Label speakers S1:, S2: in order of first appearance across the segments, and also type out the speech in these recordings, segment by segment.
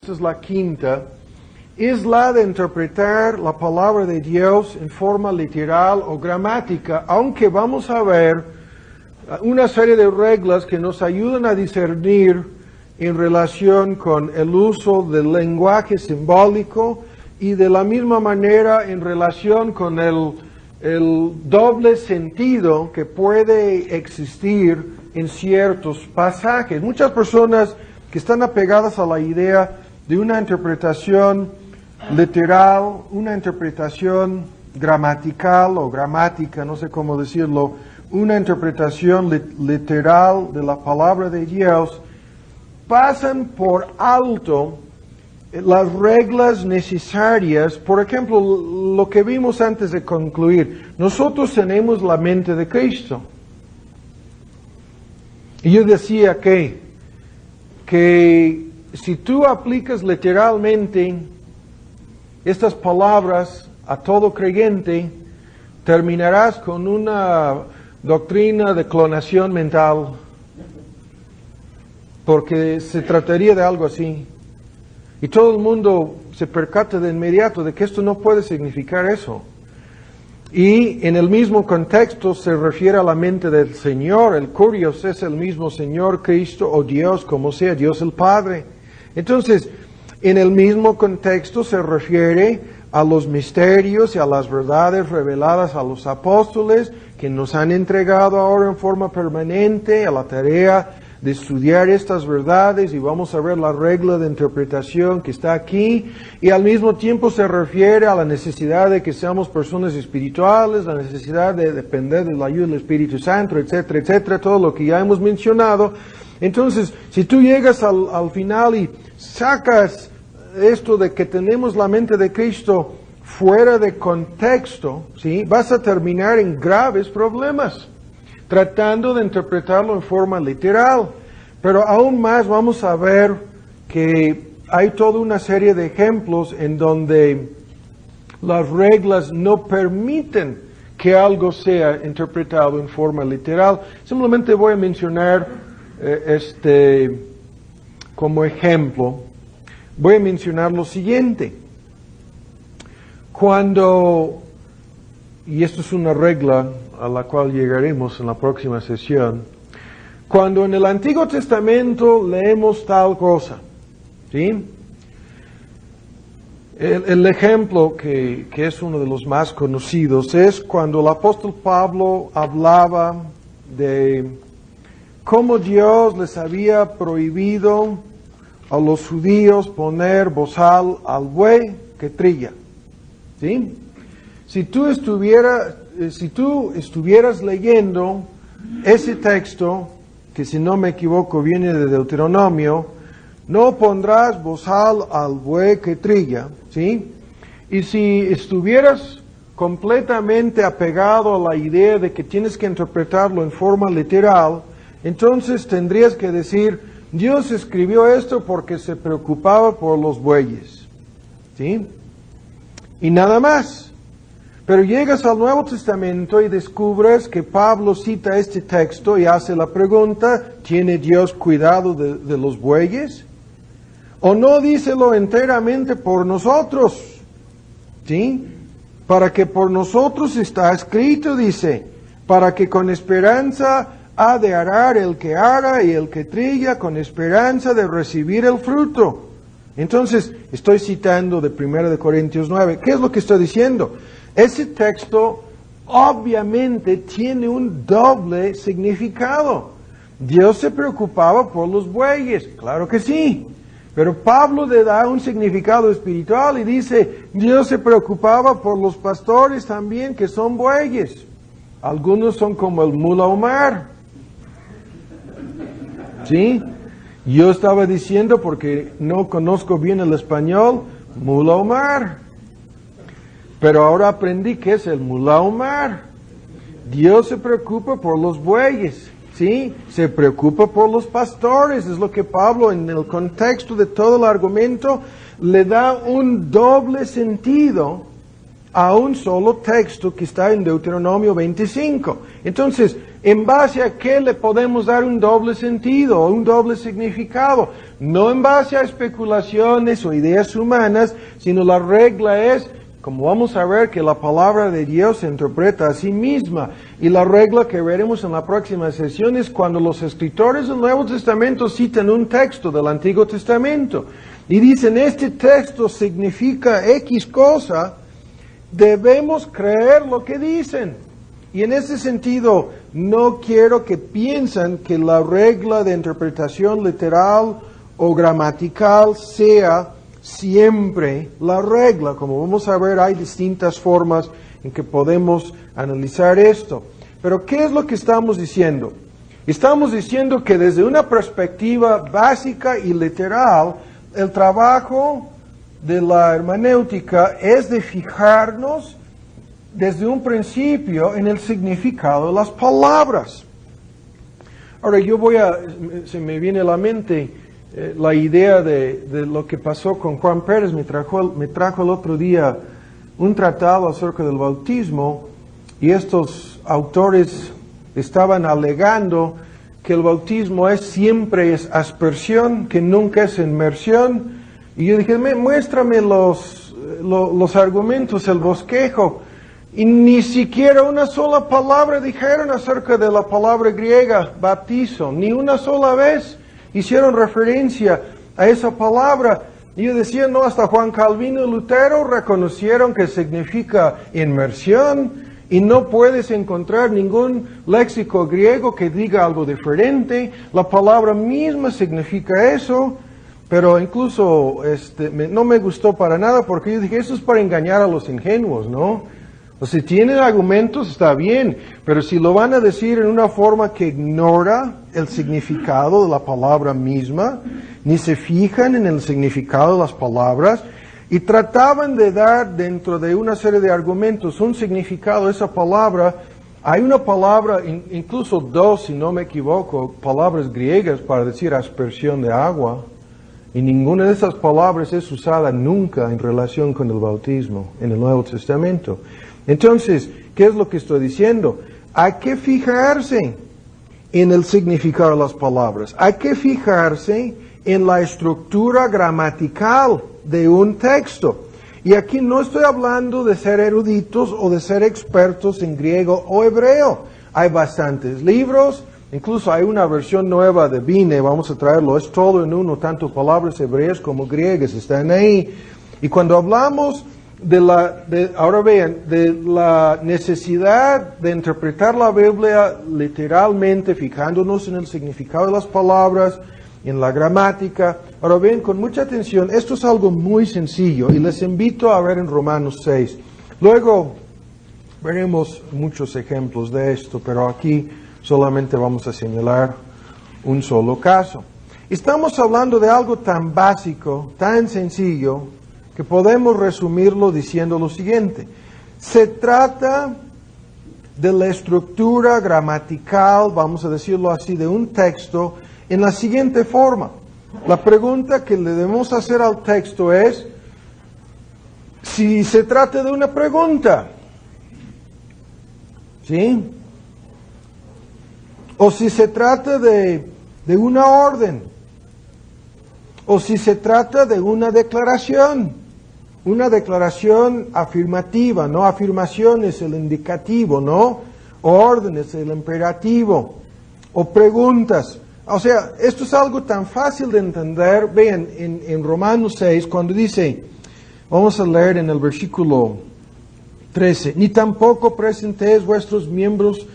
S1: esta es la quinta, es la de interpretar la palabra de Dios en forma literal o gramática, aunque vamos a ver una serie de reglas que nos ayudan a discernir en relación con el uso del lenguaje simbólico y de la misma manera en relación con el doble sentido que puede existir en ciertos pasajes. Muchas personas que están apegadas a la idea de una interpretación literal, una interpretación gramatical o gramática, no sé cómo decirlo, una interpretación literal de la palabra de Dios, pasan por alto las reglas necesarias. Por ejemplo, lo que vimos antes de concluir, nosotros tenemos la mente de Cristo. Y yo decía que si tú aplicas literalmente estas palabras a todo creyente, terminarás con una doctrina de clonación mental, porque se trataría de algo así. Y todo el mundo se percata de inmediato de que esto no puede significar eso. Y en el mismo contexto se refiere a la mente del Señor. El Kurios es el mismo Señor Cristo o Dios, como sea, Dios el Padre. Entonces, en el mismo contexto se refiere a los misterios y a las verdades reveladas a los apóstoles que nos han entregado ahora en forma permanente a la tarea de estudiar estas verdades, y vamos a ver la regla de interpretación que está aquí, y al mismo tiempo se refiere a la necesidad de que seamos personas espirituales, la necesidad de depender de la ayuda del Espíritu Santo, etcétera, etcétera, todo lo que ya hemos mencionado. Entonces, si tú llegas al final y sacas esto de que tenemos la mente de Cristo fuera de contexto, ¿sí?, vas a terminar en graves problemas, tratando de interpretarlo en forma literal. Pero aún más vamos a ver que hay toda una serie de ejemplos en donde las reglas no permiten que algo sea interpretado en forma literal. Simplemente voy a mencionar como ejemplo, voy a mencionar lo siguiente. Y esto es una regla a la cual llegaremos en la próxima sesión, cuando en el Antiguo Testamento leemos tal cosa, ¿sí? El ejemplo que es uno de los más conocidos es cuando el apóstol Pablo hablaba de cómo Dios les había prohibido a los judíos poner bozal al buey que trilla, ¿sí? Si tú estuvieras leyendo ese texto, que si no me equivoco viene de Deuteronomio, no pondrás bozal al buey que trilla, ¿sí? Y si estuvieras completamente apegado a la idea de que tienes que interpretarlo en forma literal, entonces tendrías que decir, Dios escribió esto porque se preocupaba por los bueyes, ¿sí? Y nada más. Pero llegas al Nuevo Testamento y descubres que Pablo cita este texto y hace la pregunta, ¿tiene Dios cuidado de los bueyes? ¿O no díselo enteramente por nosotros? ¿Sí? Para que por nosotros está escrito, dice, para que con esperanza ha de arar el que ara y el que trilla con esperanza de recibir el fruto. Entonces, estoy citando de 1 Corintios 9. ¿Qué es lo que estoy diciendo? Ese texto obviamente tiene un doble significado. Dios se preocupaba por los bueyes, claro que sí. Pero Pablo le da un significado espiritual y dice, Dios se preocupaba por los pastores también, que son bueyes. Algunos son como el mula Omar. ¿Sí? Yo estaba diciendo, porque no conozco bien el español, mula Omar. Pero ahora aprendí que es el mula Omar. Dios se preocupa por los bueyes, ¿sí? Se preocupa por los pastores. Es lo que Pablo, en el contexto de todo el argumento, le da un doble sentido a un solo texto que está en Deuteronomio 25. Entonces, ¿En base a qué le podemos dar un doble sentido o un doble significado? No en base a especulaciones o ideas humanas, sino la regla es, como vamos a ver, que la palabra de Dios se interpreta a sí misma. Y la regla que veremos en la próxima sesión es cuando los escritores del Nuevo Testamento citan un texto del Antiguo Testamento y dicen, este texto significa X cosa, debemos creer lo que dicen. Y en ese sentido, no quiero que piensen que la regla de interpretación literal o gramatical sea siempre la regla. Como vamos a ver, hay distintas formas en que podemos analizar esto. Pero, ¿qué es lo que estamos diciendo? Estamos diciendo que desde una perspectiva básica y literal, el trabajo de la hermenéutica es de fijarnos desde un principio en el significado de las palabras. Ahora se me viene a la mente la idea de lo que pasó con Juan Pérez. Me trajo el otro día un tratado acerca del bautismo y estos autores estaban alegando que el bautismo siempre es aspersión, que nunca es inmersión. Y yo dije, muéstrame los argumentos, el bosquejo. Y ni siquiera una sola palabra dijeron acerca de la palabra griega, bautizo. Ni una sola vez hicieron referencia a esa palabra. Y yo decía, no, hasta Juan Calvino y Lutero reconocieron que significa inmersión. Y no puedes encontrar ningún léxico griego que diga algo diferente. La palabra misma significa eso. Pero incluso no me gustó para nada porque yo dije, eso es para engañar a los ingenuos, ¿no? O si tienen argumentos, está bien, pero si lo van a decir en una forma que ignora el significado de la palabra misma, ni se fijan en el significado de las palabras, y trataban de dar dentro de una serie de argumentos un significado a esa palabra. Hay una palabra, incluso dos, si no me equivoco, palabras griegas para decir aspersión de agua, y ninguna de esas palabras es usada nunca en relación con el bautismo en el Nuevo Testamento. Entonces, ¿qué es lo que estoy diciendo? Hay que fijarse en el significado de las palabras. Hay que fijarse en la estructura gramatical de un texto. Y aquí no estoy hablando de ser eruditos o de ser expertos en griego o hebreo. Hay bastantes libros, incluso hay una versión nueva de Vine, vamos a traerlo, es todo en uno, tanto palabras hebreas como griegas están ahí. Y cuando hablamos ahora vean, de la necesidad de interpretar la Biblia literalmente, fijándonos en el significado de las palabras, en la gramática. Ahora ven, con mucha atención, esto es algo muy sencillo y les invito a ver en Romanos 6. Luego veremos muchos ejemplos de esto, pero aquí solamente vamos a señalar un solo caso. Estamos hablando de algo tan básico, tan sencillo, que podemos resumirlo diciendo lo siguiente. Se trata de la estructura gramatical, vamos a decirlo así, de un texto en la siguiente forma. La pregunta que le debemos hacer al texto es, si se trata de una pregunta, ¿sí? O si se trata de una orden, o si se trata de una declaración afirmativa, ¿no? Afirmación es el indicativo, ¿no? O orden es el imperativo, o preguntas. O sea, esto es algo tan fácil de entender. Vean, en Romanos 6, cuando dice, vamos a leer en el versículo 13, ni tampoco presentéis vuestros miembros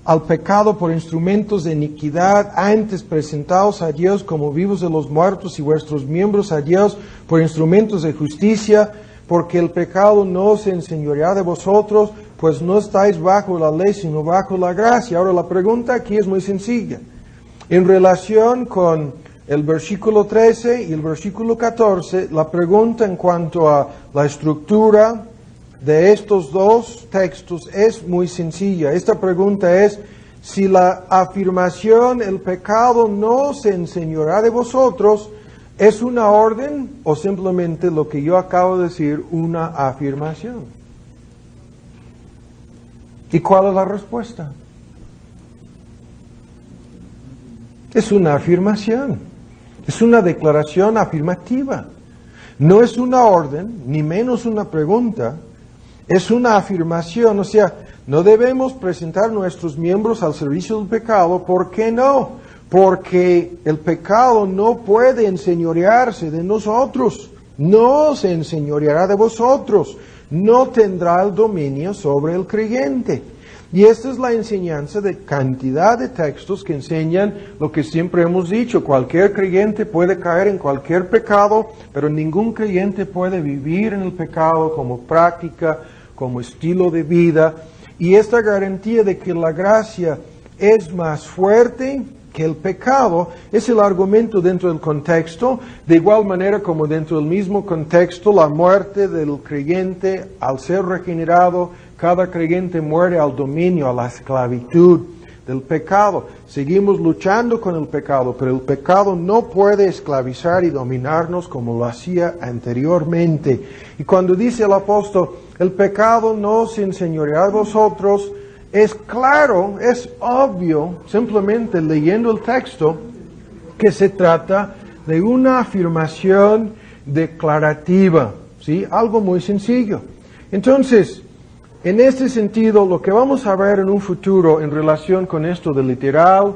S1: al pecado por instrumentos de iniquidad, antes presentaos a Dios como vivos de los muertos y vuestros miembros a Dios por instrumentos de justicia, porque el pecado no se enseñorea de vosotros, pues no estáis bajo la ley, sino bajo la gracia. Ahora la pregunta aquí es muy sencilla. En relación con el versículo 13 y el versículo 14, la pregunta en cuanto a la estructura de estos dos textos es muy sencilla. Esta pregunta es, si la afirmación, el pecado no se enseñorea de vosotros, ¿es una orden o simplemente lo que yo acabo de decir, una afirmación? ¿Y cuál es la respuesta? Es una afirmación, es una declaración afirmativa. No es una orden, ni menos una pregunta, es una afirmación. O sea, no debemos presentar nuestros miembros al servicio del pecado. ¿Por qué no? Porque el pecado no puede enseñorearse de nosotros, no se enseñoreará de vosotros, no tendrá el dominio sobre el creyente. Y esta es la enseñanza de cantidad de textos que enseñan lo que siempre hemos dicho. Cualquier creyente puede caer en cualquier pecado, pero ningún creyente puede vivir en el pecado como práctica, como estilo de vida. Y esta garantía de que la gracia es más fuerte que el pecado es el argumento dentro del contexto, de igual manera como dentro del mismo contexto la muerte del creyente al ser regenerado. Cada creyente muere al dominio, a la esclavitud del pecado. Seguimos luchando con el pecado, pero el pecado no puede esclavizar y dominarnos como lo hacía anteriormente. Y cuando dice el apóstol, el pecado no se enseñoreará de vosotros, es claro, es obvio, simplemente leyendo el texto, que se trata de una afirmación declarativa, ¿sí? Algo muy sencillo. Entonces, en este sentido, lo que vamos a ver en un futuro en relación con esto de literal,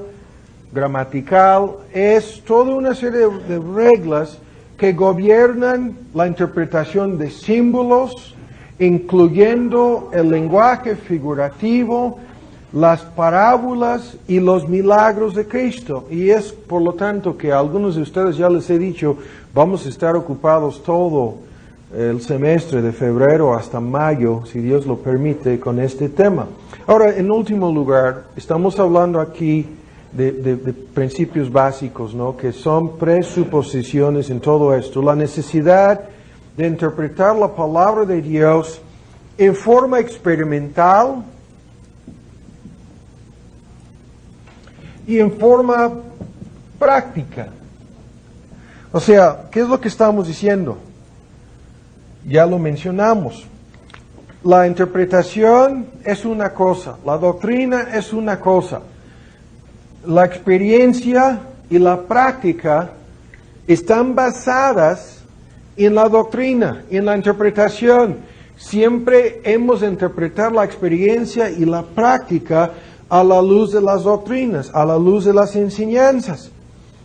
S1: gramatical, es toda una serie de reglas que gobiernan la interpretación de símbolos, incluyendo el lenguaje figurativo, las parábolas y los milagros de Cristo. Y es por lo tanto que a algunos de ustedes ya les he dicho, vamos a estar ocupados todo el semestre de febrero hasta mayo, si Dios lo permite, con este tema. Ahora, en último lugar, estamos hablando aquí de principios básicos, ¿no? Que son presuposiciones en todo esto. La necesidad de interpretar la palabra de Dios en forma experimental y en forma práctica. O sea, ¿qué es lo que estamos diciendo? Ya lo mencionamos. La interpretación es una cosa, la doctrina es una cosa. La experiencia y la práctica están basadas en la doctrina, en la interpretación. Siempre hemos de interpretar la experiencia y la práctica a la luz de las doctrinas, a la luz de las enseñanzas.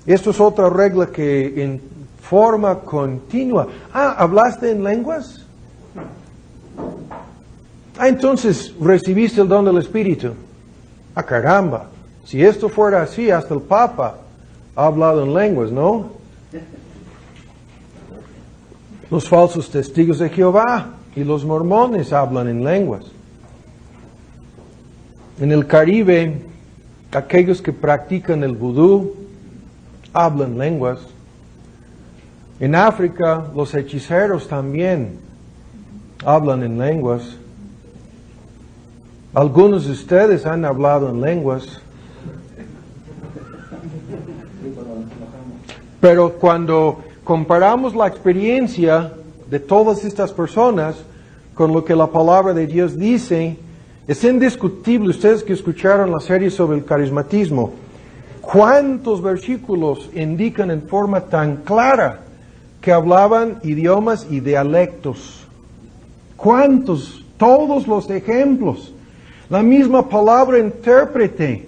S1: Esto es otra regla que en forma continua. ¿Hablaste en lenguas? Entonces recibiste el don del Espíritu. Caramba. Si esto fuera así, hasta el Papa ha hablado en lenguas, ¿no? Los falsos testigos de Jehová y los mormones hablan en lenguas. En el Caribe, aquellos que practican el vudú hablan lenguas. En África, los hechiceros también hablan en lenguas. Algunos de ustedes han hablado en lenguas. Pero cuando comparamos la experiencia de todas estas personas con lo que la palabra de Dios dice, es indiscutible. Ustedes que escucharon la serie sobre el carismatismo, ¿cuántos versículos indican en forma tan clara que hablaban idiomas y dialectos? ¿Cuántos? Todos los ejemplos. La misma palabra intérprete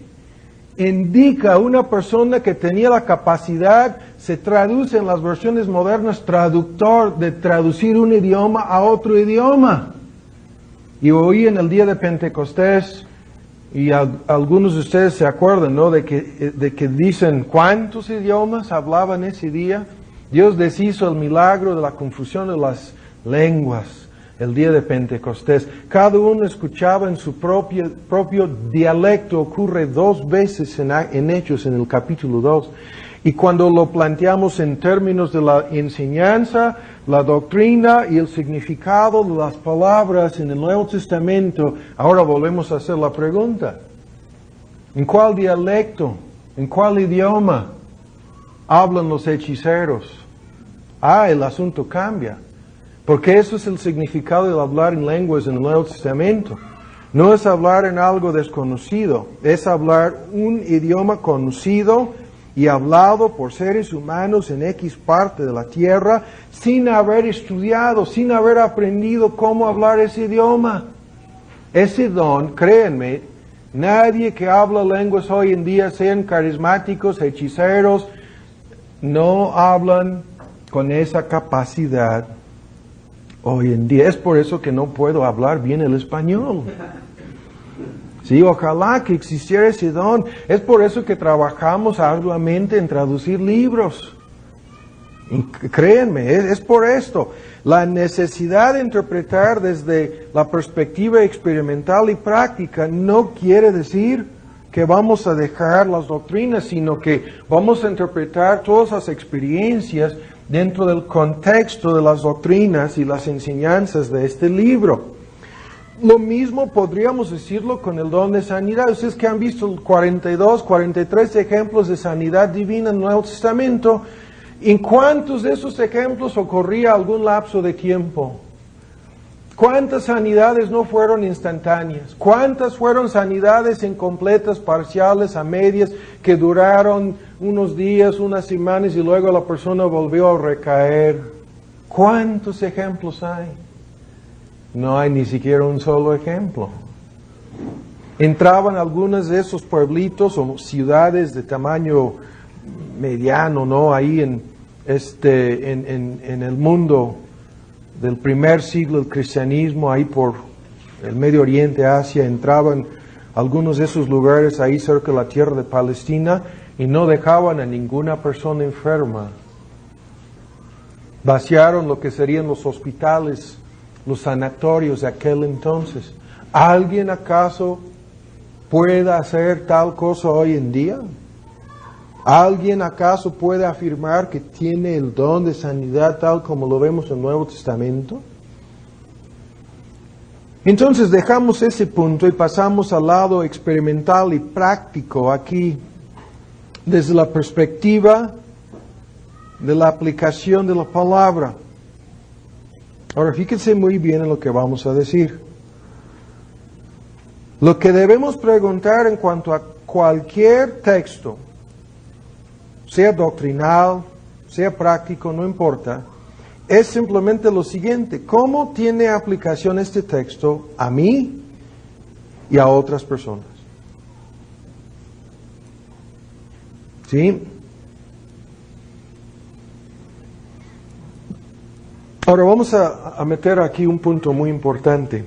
S1: indica a una persona que tenía la capacidad, se traduce en las versiones modernas, traductor, de traducir un idioma a otro idioma. Y hoy en el día de Pentecostés, y algunos de ustedes se acuerdan, ¿no? De que dicen cuántos idiomas hablaban ese día. Dios deshizo el milagro de la confusión de las lenguas el día de Pentecostés. Cada uno escuchaba en su propio dialecto. Ocurre 2 veces en Hechos, en el capítulo 2. Y cuando lo planteamos en términos de la enseñanza, la doctrina y el significado de las palabras en el Nuevo Testamento, ahora volvemos a hacer la pregunta: ¿en cuál dialecto, en cuál idioma hablan los hechiceros? El asunto cambia. Porque eso es el significado de hablar en lenguas en el Nuevo Testamento. No es hablar en algo desconocido, es hablar un idioma conocido y hablado por seres humanos en X parte de la tierra sin haber estudiado, sin haber aprendido cómo hablar ese idioma. Ese don, créanme, nadie que habla lenguas hoy en día, sean carismáticos, hechiceros, no hablan con esa capacidad hoy en día. Es por eso que no puedo hablar bien el español. Sí, ojalá que existiera ese don. Es por eso que trabajamos arduamente en traducir libros. Y créanme, es por esto. La necesidad de interpretar desde la perspectiva experimental y práctica no quiere decir que vamos a dejar las doctrinas, sino que vamos a interpretar todas las experiencias dentro del contexto de las doctrinas y las enseñanzas de este libro. Lo mismo podríamos decirlo con el don de sanidad. Ustedes que han visto 42, 43 ejemplos de sanidad divina en el Nuevo Testamento, ¿en cuántos de esos ejemplos ocurría algún lapso de tiempo? ¿Cuántas sanidades no fueron instantáneas? ¿Cuántas fueron sanidades incompletas, parciales, a medias, que duraron unos días, unas semanas y luego la persona volvió a recaer? ¿Cuántos ejemplos hay? No hay ni siquiera un solo ejemplo. Entraban algunos de esos pueblitos o ciudades de tamaño mediano, ¿no? Ahí en el mundo del primer siglo del cristianismo, ahí por el Medio Oriente, Asia, entraban algunos de esos lugares ahí cerca de la tierra de Palestina y no dejaban a ninguna persona enferma. Vaciaron lo que serían los hospitales, los sanatorios de aquel entonces. ¿Alguien acaso puede hacer tal cosa hoy en día? ¿Alguien acaso puede afirmar que tiene el don de sanidad tal como lo vemos en el Nuevo Testamento? Entonces dejamos ese punto y pasamos al lado experimental y práctico aquí, desde la perspectiva de la aplicación de la palabra. Ahora fíjense muy bien en lo que vamos a decir. Lo que debemos preguntar en cuanto a cualquier texto, sea doctrinal, sea práctico, no importa, es simplemente lo siguiente: ¿cómo tiene aplicación este texto a mí y a otras personas? ¿Sí? Ahora vamos a meter aquí un punto muy importante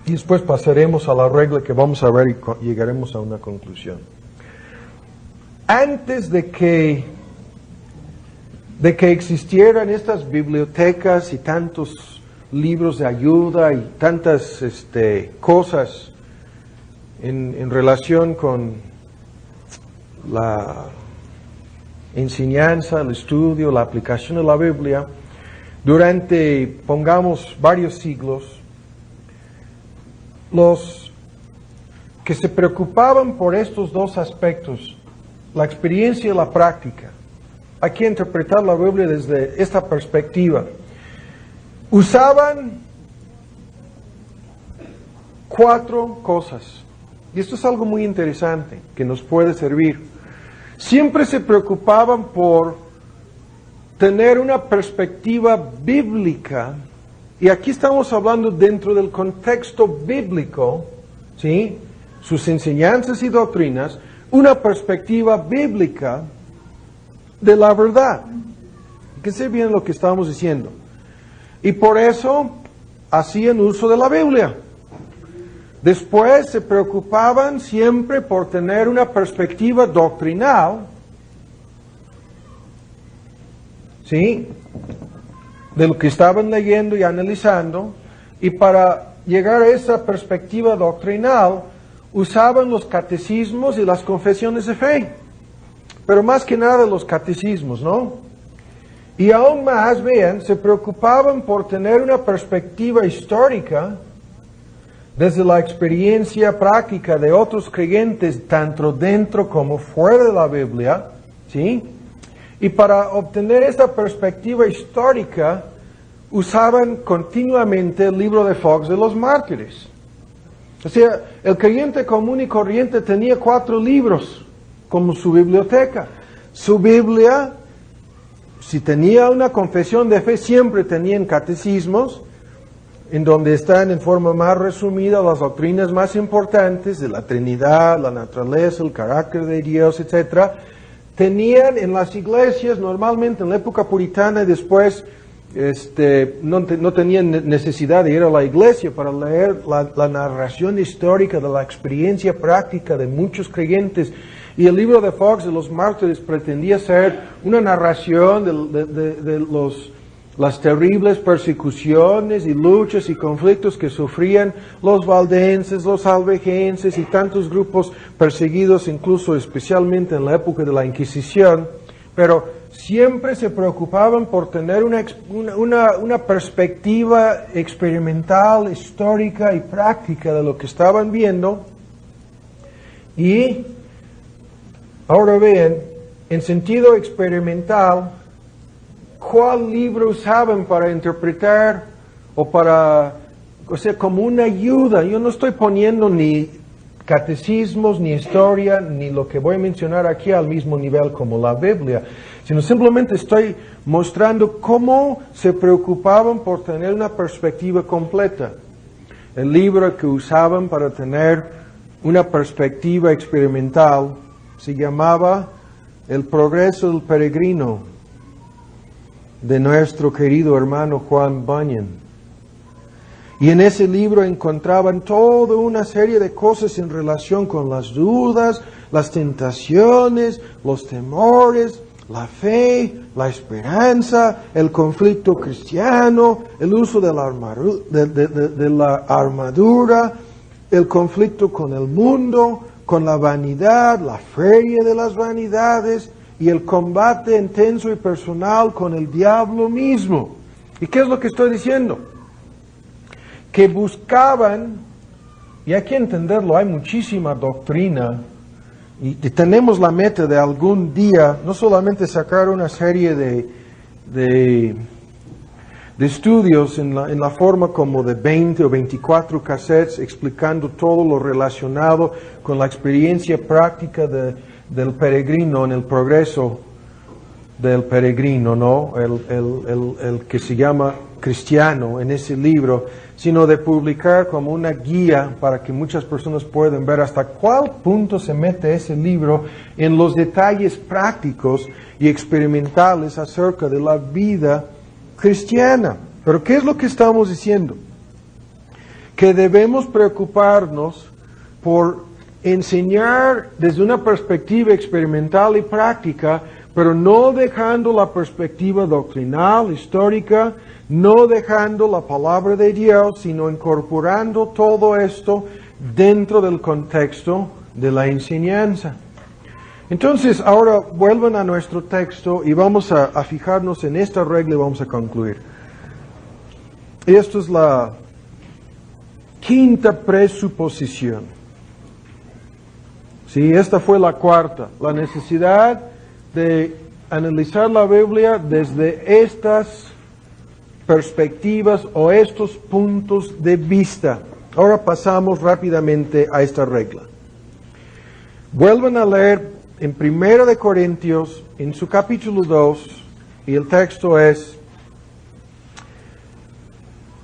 S1: y después pasaremos a la regla que vamos a ver y llegaremos a una conclusión. Antes de que existieran estas bibliotecas y tantos libros de ayuda y tantas cosas en relación con la enseñanza, el estudio, la aplicación de la Biblia, durante, pongamos, varios siglos, los que se preocupaban por estos dos aspectos, la experiencia y la práctica, hay que interpretar la Biblia desde esta perspectiva, usaban 4 cosas. Y esto es algo muy interesante que nos puede servir. Siempre se preocupaban por tener una perspectiva bíblica, y aquí estamos hablando dentro del contexto bíblico, ¿sí? Sus enseñanzas y doctrinas, una perspectiva bíblica de la verdad. Fíjense bien lo que estamos diciendo. Y por eso hacían uso de la Biblia. Después se preocupaban siempre por tener una perspectiva doctrinal, ¿sí?, de lo que estaban leyendo y analizando, y para llegar a esa perspectiva doctrinal usaban los catecismos y las confesiones de fe, pero más que nada los catecismos, ¿no? Y aún más, vean, se preocupaban por tener una perspectiva histórica desde la experiencia práctica de otros creyentes, tanto dentro como fuera de la Biblia, ¿sí? Y para obtener esta perspectiva histórica, usaban continuamente el libro de Fox de los Mártires. O sea, el creyente común y corriente tenía 4 libros como su biblioteca. Su Biblia, si tenía una confesión de fe, siempre tenían catecismos, en donde están en forma más resumida las doctrinas más importantes de la Trinidad, la naturaleza, el carácter de Dios, etc. Tenían en las iglesias, normalmente en la época puritana y después, no tenían necesidad de ir a la iglesia para leer la narración histórica de la experiencia práctica de muchos creyentes. Y el libro de Fox de los mártires pretendía ser una narración de las terribles persecuciones y luchas y conflictos que sufrían los valdenses, los albigenses y tantos grupos perseguidos, incluso especialmente en la época de la Inquisición. Pero siempre se preocupaban por tener una perspectiva experimental, histórica y práctica de lo que estaban viendo. Y ahora vean, en sentido experimental, ¿cuál libro usaban para interpretar o sea, como una ayuda? Yo no estoy poniendo ni catecismos, ni historia, ni lo que voy a mencionar aquí al mismo nivel como la Biblia, sino simplemente estoy mostrando cómo se preocupaban por tener una perspectiva completa. El libro que usaban para tener una perspectiva experimental se llamaba El progreso del peregrino, de nuestro querido hermano Juan Bunyan. Y en ese libro encontraban toda una serie de cosas en relación con las dudas, las tentaciones, los temores, la fe, la esperanza, el conflicto cristiano, el uso de la armadura, el conflicto con el mundo, con la vanidad, la feria de las vanidades y el combate intenso y personal con el diablo mismo. ¿Y qué es lo que estoy diciendo? Que buscaban, y hay que entenderlo, hay muchísima doctrina, y tenemos la meta de algún día, no solamente sacar una serie de estudios en la forma como de 20 o 24 cassettes explicando todo lo relacionado con la experiencia práctica del peregrino en el progreso del peregrino, ¿no? El que se llama cristiano en ese libro, sino de publicar como una guía para que muchas personas puedan ver hasta cuál punto se mete ese libro en los detalles prácticos y experimentales acerca de la vida cristiana. Pero ¿qué es lo que estamos diciendo? Que debemos preocuparnos por enseñar desde una perspectiva experimental y práctica, pero no dejando la perspectiva doctrinal, histórica, no dejando la palabra de Dios, sino incorporando todo esto dentro del contexto de la enseñanza. Entonces, ahora vuelvan a nuestro texto y vamos a fijarnos en esta regla y vamos a concluir. Esto es la quinta presuposición. Sí, esta fue la cuarta, la necesidad de analizar la Biblia desde estas perspectivas o estos puntos de vista. Ahora pasamos rápidamente a esta regla. Vuelvan a leer en 1 de Corintios, en su capítulo 2, y el texto es: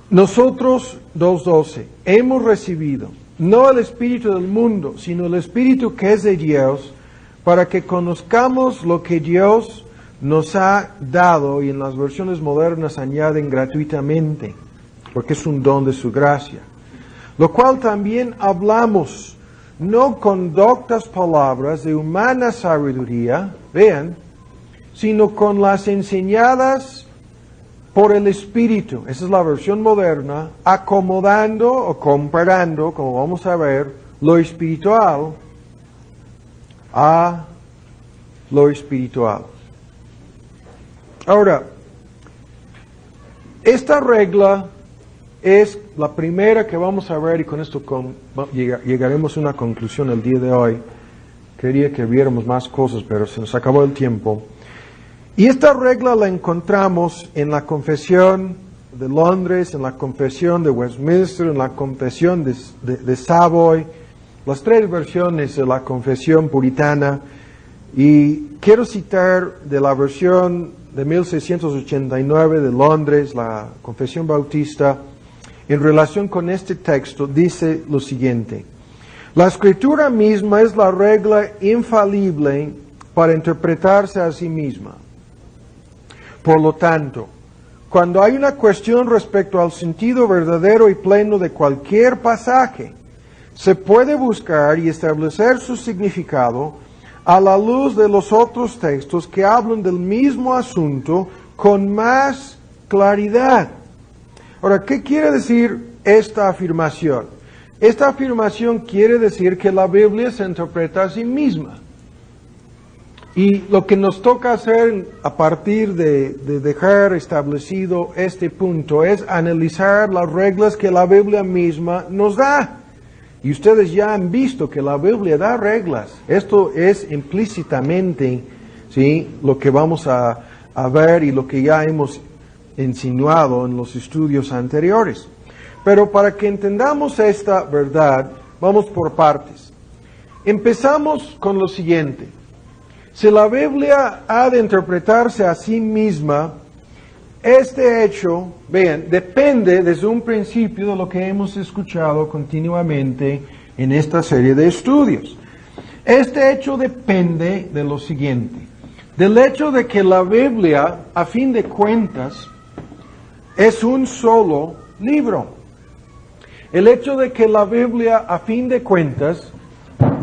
S1: nosotros, 2:12, hemos recibido no el espíritu del mundo, sino el espíritu que es de Dios, para que conozcamos lo que Dios nos ha dado, y en las versiones modernas añaden gratuitamente, porque es un don de su gracia. Lo cual también hablamos, no con doctas palabras de humana sabiduría, vean, sino con las enseñadas por el Espíritu. Esa es la versión moderna, acomodando o comparando, como vamos a ver, lo espiritual a lo espiritual. Ahora, esta regla es la primera que vamos a ver, y con esto llegaremos a una conclusión el día de hoy. Quería que viéramos más cosas, pero se nos acabó el tiempo. Y esta regla la encontramos en la Confesión de Londres, en la Confesión de Westminster, en la Confesión de Savoy, las tres versiones de la Confesión puritana. Y quiero citar de la versión de 1689 de Londres, la Confesión Bautista, en relación con este texto, dice lo siguiente: la Escritura misma es la regla infalible para interpretarse a sí misma. Por lo tanto, cuando hay una cuestión respecto al sentido verdadero y pleno de cualquier pasaje, se puede buscar y establecer su significado a la luz de los otros textos que hablan del mismo asunto con más claridad. Ahora, ¿qué quiere decir esta afirmación? Esta afirmación quiere decir que la Biblia se interpreta a sí misma. Y lo que nos toca hacer a partir de dejar establecido este punto es analizar las reglas que la Biblia misma nos da. Y ustedes ya han visto que la Biblia da reglas. Esto es implícitamente, ¿sí?, lo que vamos a ver y lo que ya hemos insinuado en los estudios anteriores. Pero para que entendamos esta verdad, vamos por partes. Empezamos con lo siguiente. Si la Biblia ha de interpretarse a sí misma, este hecho, vean, depende desde un principio de lo que hemos escuchado continuamente en esta serie de estudios. Este hecho depende de lo siguiente: del hecho de que la Biblia, a fin de cuentas, es un solo libro. El hecho de que la Biblia, a fin de cuentas,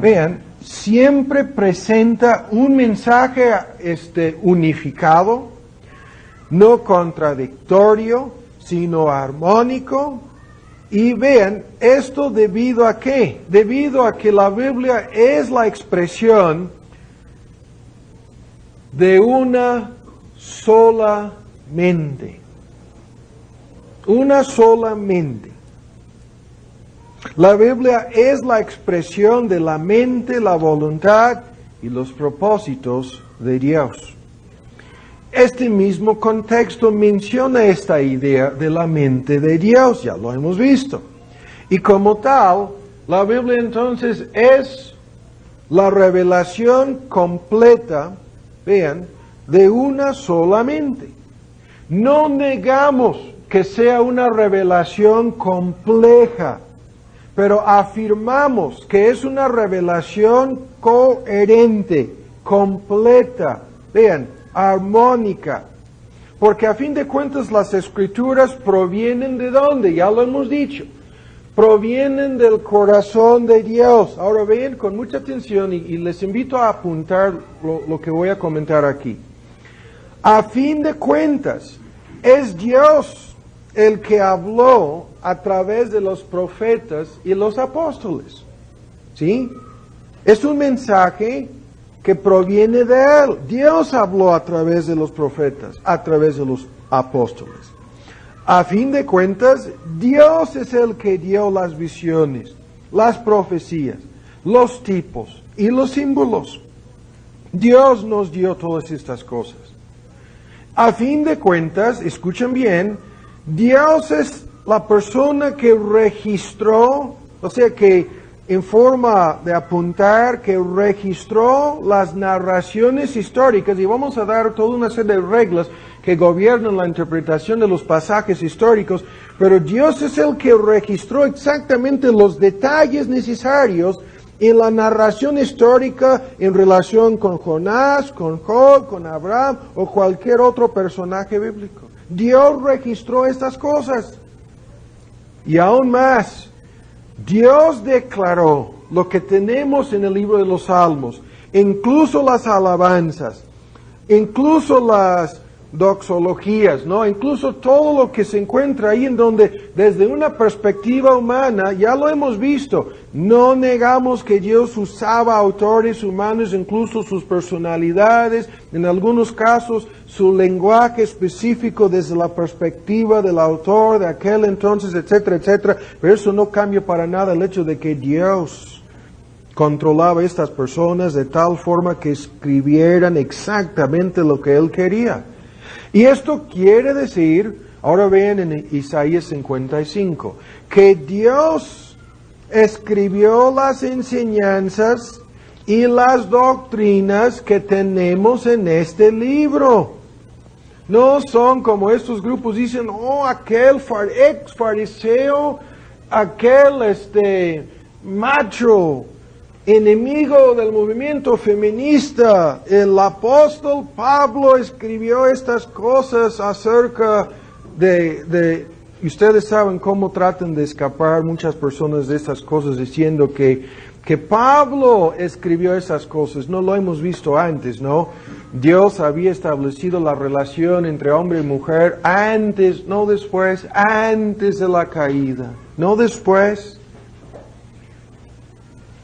S1: vean, siempre presenta un mensaje unificado, no contradictorio, sino armónico. Y vean, ¿esto debido a qué? Debido a que la Biblia es la expresión de una sola mente. Una sola mente. La Biblia es la expresión de la mente, la voluntad y los propósitos de Dios. Este mismo contexto menciona esta idea de la mente de Dios, ya lo hemos visto. Y como tal, la Biblia entonces es la revelación completa, vean, de una sola mente. No negamos que sea una revelación compleja, pero afirmamos que es una revelación coherente, completa, vean, armónica. Porque a fin de cuentas las Escrituras provienen ¿de dónde? Ya lo hemos dicho. Provienen del corazón de Dios. Ahora vean con mucha atención y les invito a apuntar lo que voy a comentar aquí. A fin de cuentas, es Dios el que habló a través de los profetas y los apóstoles. ¿Sí? Es un mensaje que proviene de Él. Dios habló a través de los profetas, a través de los apóstoles. A fin de cuentas, Dios es el que dio las visiones, las profecías, los tipos y los símbolos. Dios nos dio todas estas cosas. A fin de cuentas, escuchen bien, Dios es la persona que registró, o sea que en forma de apuntar, que registró las narraciones históricas, y vamos a dar toda una serie de reglas que gobiernan la interpretación de los pasajes históricos, pero Dios es el que registró exactamente los detalles necesarios en la narración histórica en relación con Jonás, con Job, con Abraham o cualquier otro personaje bíblico. Dios registró estas cosas. Y aún más, Dios declaró lo que tenemos en el libro de los Salmos, incluso las alabanzas, incluso las doxologías, ¿no? Incluso todo lo que se encuentra ahí en donde desde una perspectiva humana, ya lo hemos visto, no negamos que Dios usaba autores humanos, incluso sus personalidades, en algunos casos su lenguaje específico desde la perspectiva del autor de aquel entonces, etcétera, etcétera, pero eso no cambia para nada el hecho de que Dios controlaba a estas personas de tal forma que escribieran exactamente lo que Él quería. Y esto quiere decir, ahora vean en Isaías 55, que Dios escribió las enseñanzas y las doctrinas que tenemos en este libro. No son como estos grupos dicen, oh, aquel ex fariseo, aquel macho, enemigo del movimiento feminista. El apóstol Pablo escribió estas cosas acerca de y ustedes saben cómo tratan de escapar muchas personas de estas cosas diciendo que Pablo escribió esas cosas. No lo hemos visto antes, ¿no? Dios había establecido la relación entre hombre y mujer antes, no después, antes de la caída, no después.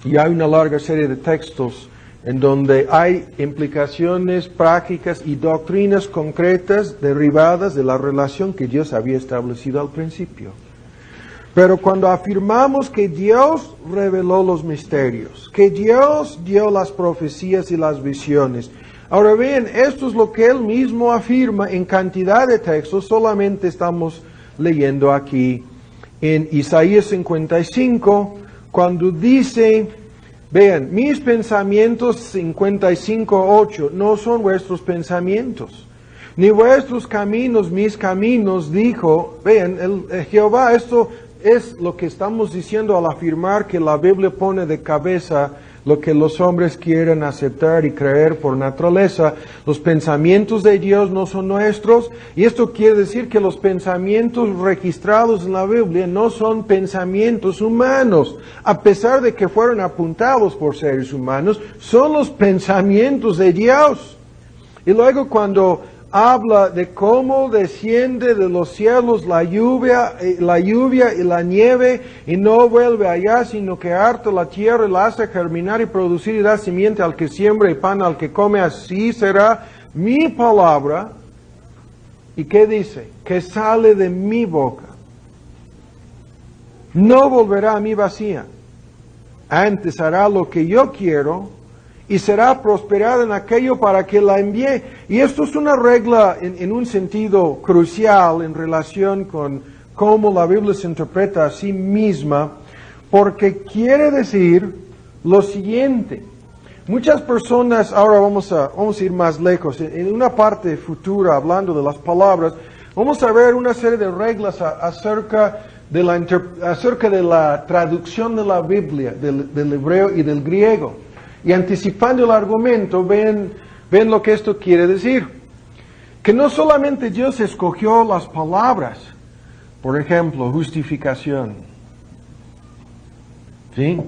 S1: Y hay una larga serie de textos en donde hay implicaciones prácticas y doctrinas concretas derivadas de la relación que Dios había establecido al principio. Pero cuando afirmamos que Dios reveló los misterios, que Dios dio las profecías y las visiones, ahora bien, esto es lo que Él mismo afirma en cantidad de textos, solamente estamos leyendo aquí en Isaías 55, cuando dice, vean, mis pensamientos 55:8 no son vuestros pensamientos, ni vuestros caminos mis caminos, dijo, vean, Jehová, esto es lo que estamos diciendo al afirmar que la Biblia pone de cabeza lo que los hombres quieren aceptar y creer por naturaleza. Los pensamientos de Dios no son nuestros, y esto quiere decir que los pensamientos registrados en la Biblia no son pensamientos humanos, a pesar de que fueron apuntados por seres humanos, son los pensamientos de Dios. Y luego cuando habla de cómo desciende de los cielos la lluvia y la nieve, y no vuelve allá, sino que harta la tierra y la hace germinar y producir y da simiente al que siembra y pan al que come, así será mi palabra. ¿Y qué dice? Que sale de mi boca. No volverá a mí vacía. Antes hará lo que yo quiero, y será prosperada en aquello para que la envíe. Y esto es una regla en un sentido crucial en relación con cómo la Biblia se interpreta a sí misma, porque quiere decir lo siguiente. Muchas personas, ahora vamos a ir más lejos, en una parte futura, hablando de las palabras, vamos a ver una serie de reglas acerca de la traducción de la Biblia, del hebreo y del griego. Y anticipando el argumento, ven lo que esto quiere decir. Que no solamente Dios escogió las palabras, por ejemplo, justificación. ¿Sí?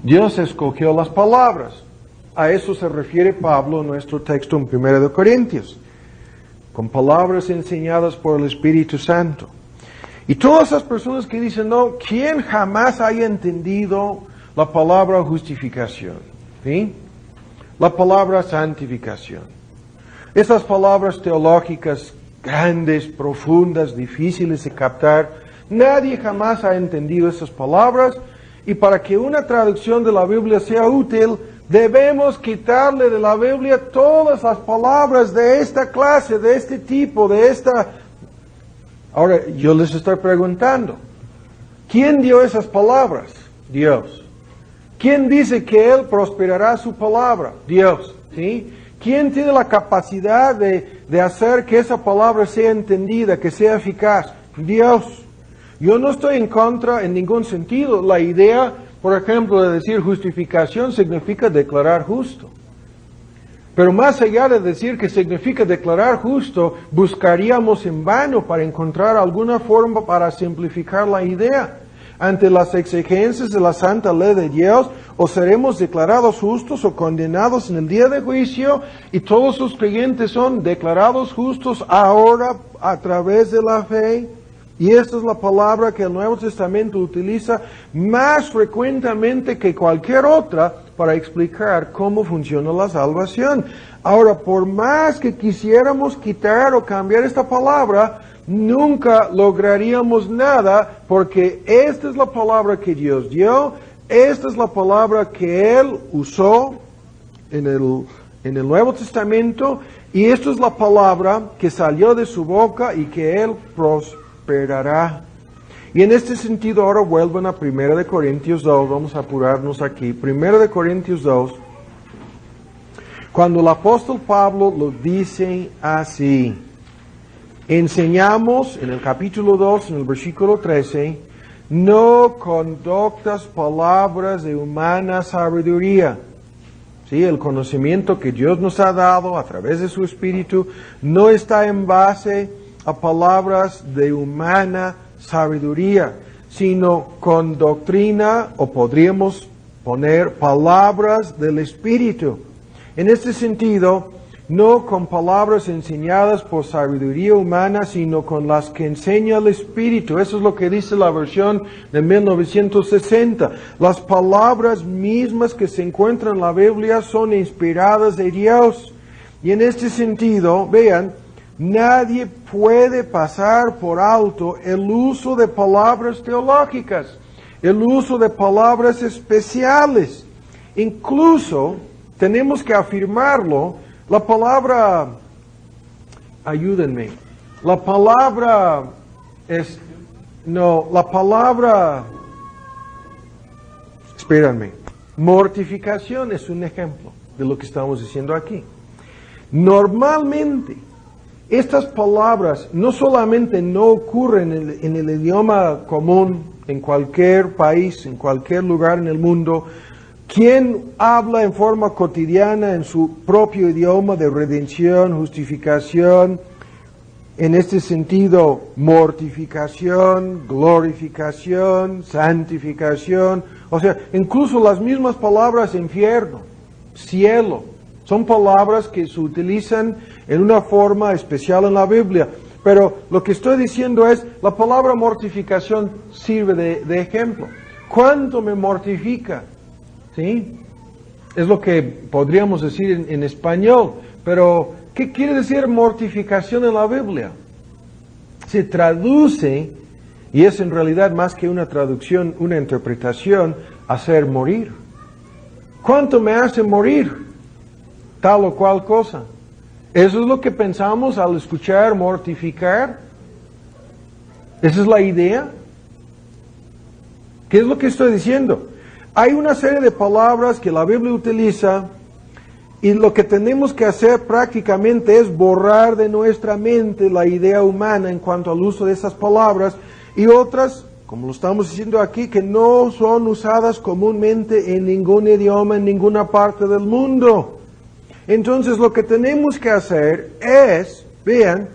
S1: Dios escogió las palabras. A eso se refiere Pablo en nuestro texto en 1 Corintios. Con palabras enseñadas por el Espíritu Santo. Y todas esas personas que dicen, no, ¿quién jamás haya entendido la palabra justificación? ¿Sí? La palabra santificación. Esas palabras teológicas grandes, profundas, difíciles de captar. Nadie jamás ha entendido esas palabras, y para que una traducción de la Biblia sea útil, debemos quitarle de la Biblia todas las palabras de esta clase, de este tipo, de esta... Ahora, yo les estoy preguntando, ¿quién dio esas palabras? Dios. ¿Quién dice que Él prosperará su palabra? Dios. ¿Sí? ¿Quién tiene la capacidad de hacer que esa palabra sea entendida, que sea eficaz? Dios. Yo no estoy en contra en ningún sentido. La idea, por ejemplo, de decir justificación significa declarar justo. Pero más allá de decir que significa declarar justo, buscaríamos en vano para encontrar alguna forma para simplificar la idea. Ante las exigencias de la santa ley de Dios, o seremos declarados justos o condenados en el día de juicio, y todos los creyentes son declarados justos ahora a través de la fe. Y esta es la palabra que el Nuevo Testamento utiliza más frecuentemente que cualquier otra para explicar cómo funciona la salvación. Ahora, por más que quisiéramos quitar o cambiar esta palabra, nunca lograríamos nada, porque esta es la palabra que Dios dio, esta es la palabra que Él usó en el Nuevo Testamento, y esta es la palabra que salió de su boca y que Él prosperará. Y en este sentido ahora vuelvan a 1 de Corintios 2, vamos a apurarnos aquí. 1 de Corintios 2, cuando el apóstol Pablo lo dice así, enseñamos en el capítulo 2, en el versículo 13, no con doctas palabras de humana sabiduría. Sí, el conocimiento que Dios nos ha dado a través de su Espíritu no está en base a palabras de humana sabiduría, sino con doctrina, o podríamos poner palabras del Espíritu. En este sentido, no con palabras enseñadas por sabiduría humana, sino con las que enseña el Espíritu. Eso es lo que dice la versión de 1960. Las palabras mismas que se encuentran en la Biblia son inspiradas de Dios. Y en este sentido, vean, nadie puede pasar por alto el uso de palabras teológicas, el uso de palabras especiales. Incluso tenemos que afirmarlo. La palabra, ayúdenme, la palabra espérenme, mortificación es un ejemplo de lo que estamos diciendo aquí. Normalmente, estas palabras no solamente no ocurren en el idioma común, en cualquier país, en cualquier lugar en el mundo. ¿Quién habla en forma cotidiana en su propio idioma de redención, justificación, en este sentido, mortificación, glorificación, santificación? O sea, incluso las mismas palabras infierno, cielo, son palabras que se utilizan en una forma especial en la Biblia. Pero lo que estoy diciendo es, la palabra mortificación sirve de ejemplo. ¿Cuánto me mortifica? ¿Sí? Es lo que podríamos decir en español, pero ¿qué quiere decir mortificación en la Biblia? Se traduce, y es en realidad más que una traducción, una interpretación, hacer morir. ¿Cuánto me hace morir? Tal o cual cosa. ¿Eso es lo que pensamos al escuchar mortificar? ¿Esa es la idea? ¿Qué es lo que estoy diciendo? Hay una serie de palabras que la Biblia utiliza y lo que tenemos que hacer prácticamente es borrar de nuestra mente la idea humana en cuanto al uso de esas palabras y otras, como lo estamos diciendo aquí, que no son usadas comúnmente en ningún idioma, en ninguna parte del mundo. Entonces lo que tenemos que hacer es, vean,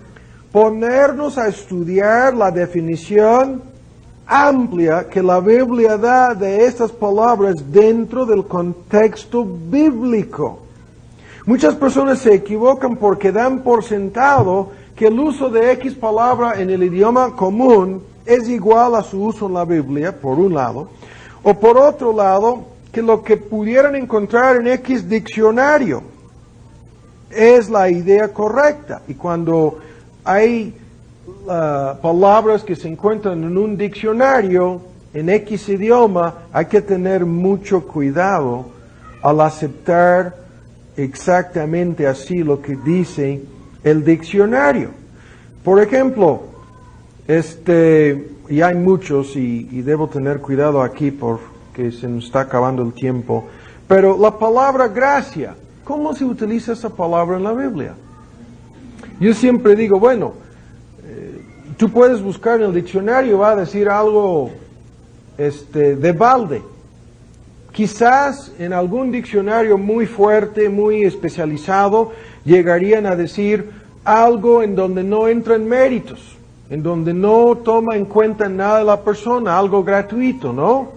S1: ponernos a estudiar la definición amplia que la Biblia da de estas palabras dentro del contexto bíblico. Muchas personas se equivocan porque dan por sentado que el uso de X palabra en el idioma común es igual a su uso en la Biblia, por un lado, o por otro lado, que lo que pudieran encontrar en X diccionario es la idea correcta. Y cuando hay palabras que se encuentran en un diccionario en X idioma, hay que tener mucho cuidado al aceptar exactamente así lo que dice el diccionario. Por ejemplo, y hay muchos y debo tener cuidado aquí porque se nos está acabando el tiempo, pero la palabra gracia, ¿cómo se utiliza esa palabra en la Biblia? Yo siempre digo, bueno, tú puedes buscar en el diccionario, va a decir algo de balde. Quizás en algún diccionario muy fuerte, muy especializado, llegarían a decir algo en donde no entran méritos, en donde no toma en cuenta nada de la persona, algo gratuito, ¿no?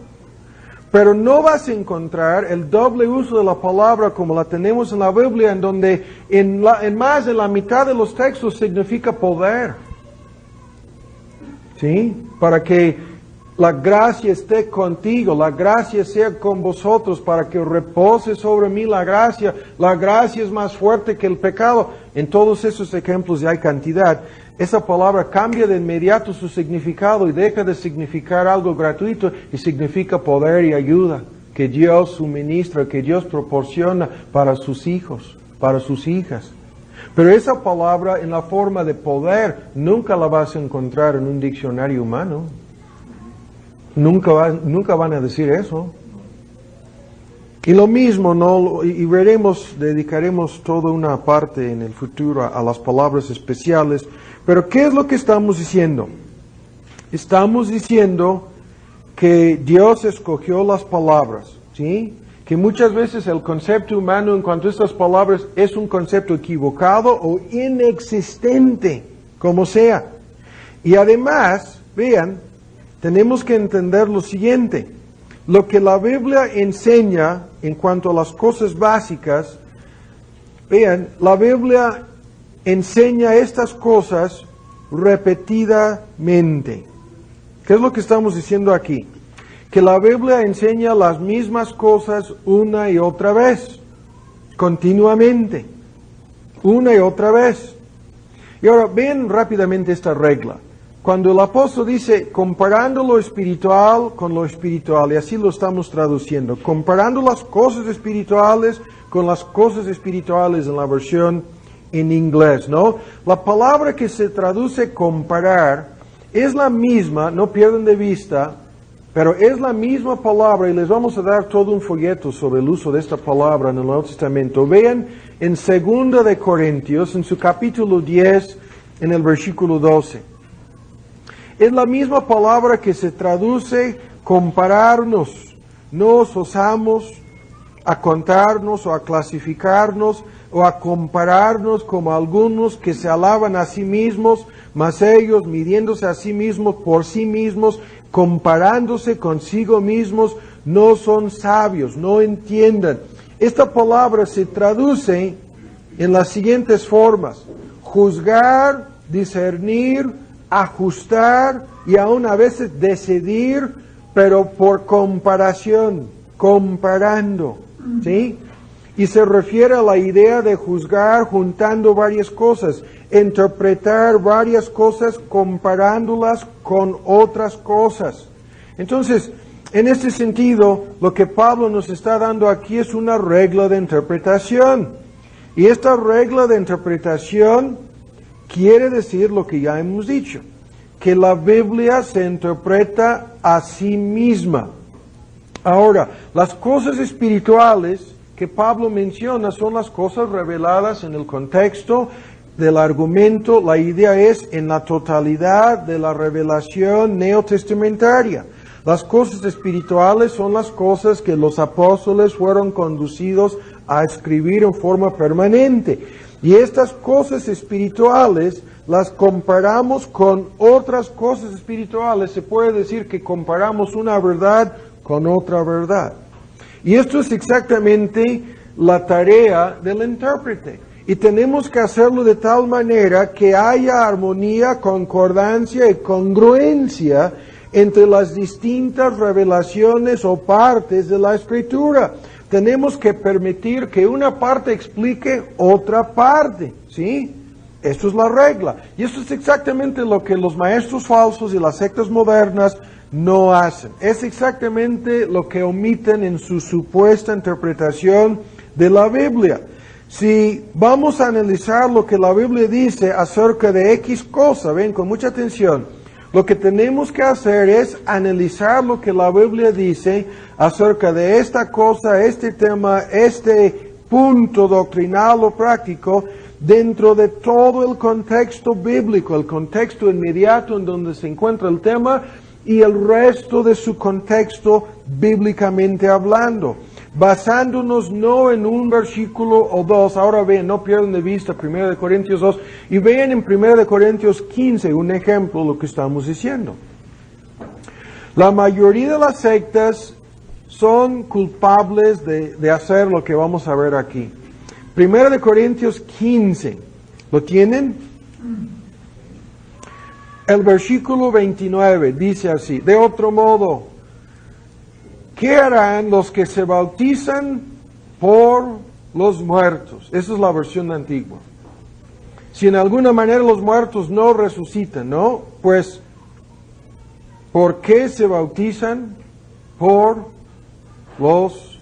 S1: Pero no vas a encontrar el doble uso de la palabra como la tenemos en la Biblia, en donde en más de la mitad de los textos significa poder. ¿Sí? Para que la gracia esté contigo, la gracia sea con vosotros, para que repose sobre mí la gracia. La gracia es más fuerte que el pecado. En todos esos ejemplos ya hay cantidad. Esa palabra cambia de inmediato su significado y deja de significar algo gratuito y significa poder y ayuda que Dios suministra, que Dios proporciona para sus hijos, para sus hijas. Pero esa palabra en la forma de poder nunca la vas a encontrar en un diccionario humano. Nunca van a decir eso. Y lo mismo, ¿no? Y veremos, dedicaremos toda una parte en el futuro a las palabras especiales. Pero ¿qué es lo que estamos diciendo? Estamos diciendo que Dios escogió las palabras, ¿sí? Que muchas veces el concepto humano en cuanto a estas palabras es un concepto equivocado o inexistente, como sea. Y además, vean, tenemos que entender lo siguiente. Lo que la Biblia enseña en cuanto a las cosas básicas, vean, la Biblia enseña estas cosas repetidamente. ¿Qué es lo que estamos diciendo aquí? Que la Biblia enseña las mismas cosas una y otra vez, continuamente, una y otra vez. Y ahora, ven rápidamente esta regla. Cuando el apóstol dice, comparando lo espiritual con lo espiritual, y así lo estamos traduciendo, comparando las cosas espirituales con las cosas espirituales en la versión en inglés, ¿no? La palabra que se traduce comparar es la misma, no pierdan de vista, pero es la misma palabra y les vamos a dar todo un folleto sobre el uso de esta palabra en el Nuevo Testamento. Vean en 2 de Corintios, en su capítulo 10, en el versículo 12. Es la misma palabra que se traduce compararnos. No os osamos a contarnos o a clasificarnos o a compararnos como algunos que se alaban a sí mismos, mas ellos midiéndose a sí mismos por sí mismos, comparándose consigo mismos, no son sabios, no entiendan. Esta palabra se traduce en las siguientes formas: juzgar, discernir, ajustar y aún a veces decidir, pero por comparación, comparando, ¿sí? Y se refiere a la idea de juzgar juntando varias cosas, interpretar varias cosas comparándolas con otras cosas. Entonces, en este sentido, lo que Pablo nos está dando aquí es una regla de interpretación. Y esta regla de interpretación quiere decir lo que ya hemos dicho, que la Biblia se interpreta a sí misma. Ahora, las cosas espirituales que Pablo menciona son las cosas reveladas en el contexto del argumento. La idea es en la totalidad de la revelación neotestamentaria. Las cosas espirituales son las cosas que los apóstoles fueron conducidos a escribir en forma permanente. Y estas cosas espirituales las comparamos con otras cosas espirituales. Se puede decir que comparamos una verdad con otra verdad. Y esto es exactamente la tarea del intérprete. Y tenemos que hacerlo de tal manera que haya armonía, concordancia y congruencia entre las distintas revelaciones o partes de la Escritura. Tenemos que permitir que una parte explique otra parte, ¿sí? Esto es la regla. Y esto es exactamente lo que los maestros falsos y las sectas modernas no hacen. Es exactamente lo que omiten en su supuesta interpretación de la Biblia. Si vamos a analizar lo que la Biblia dice acerca de X cosa, ven con mucha atención, lo que tenemos que hacer es analizar lo que la Biblia dice acerca de esta cosa, este tema, este punto doctrinal o práctico dentro de todo el contexto bíblico, el contexto inmediato en donde se encuentra el tema y el resto de su contexto bíblicamente hablando, basándonos no en un versículo o dos. Ahora ven, no pierdan de vista 1 Corintios 2 y vean en 1 Corintios 15 un ejemplo de lo que estamos diciendo. La mayoría de las sectas son culpables de hacer lo que vamos a ver aquí. 1 Corintios 15, ¿lo tienen? El versículo 29 dice así: de otro modo, ¿qué harán los que se bautizan por los muertos? Esa es la versión antigua. Si en alguna manera los muertos no resucitan, ¿no? Pues, ¿por qué se bautizan por los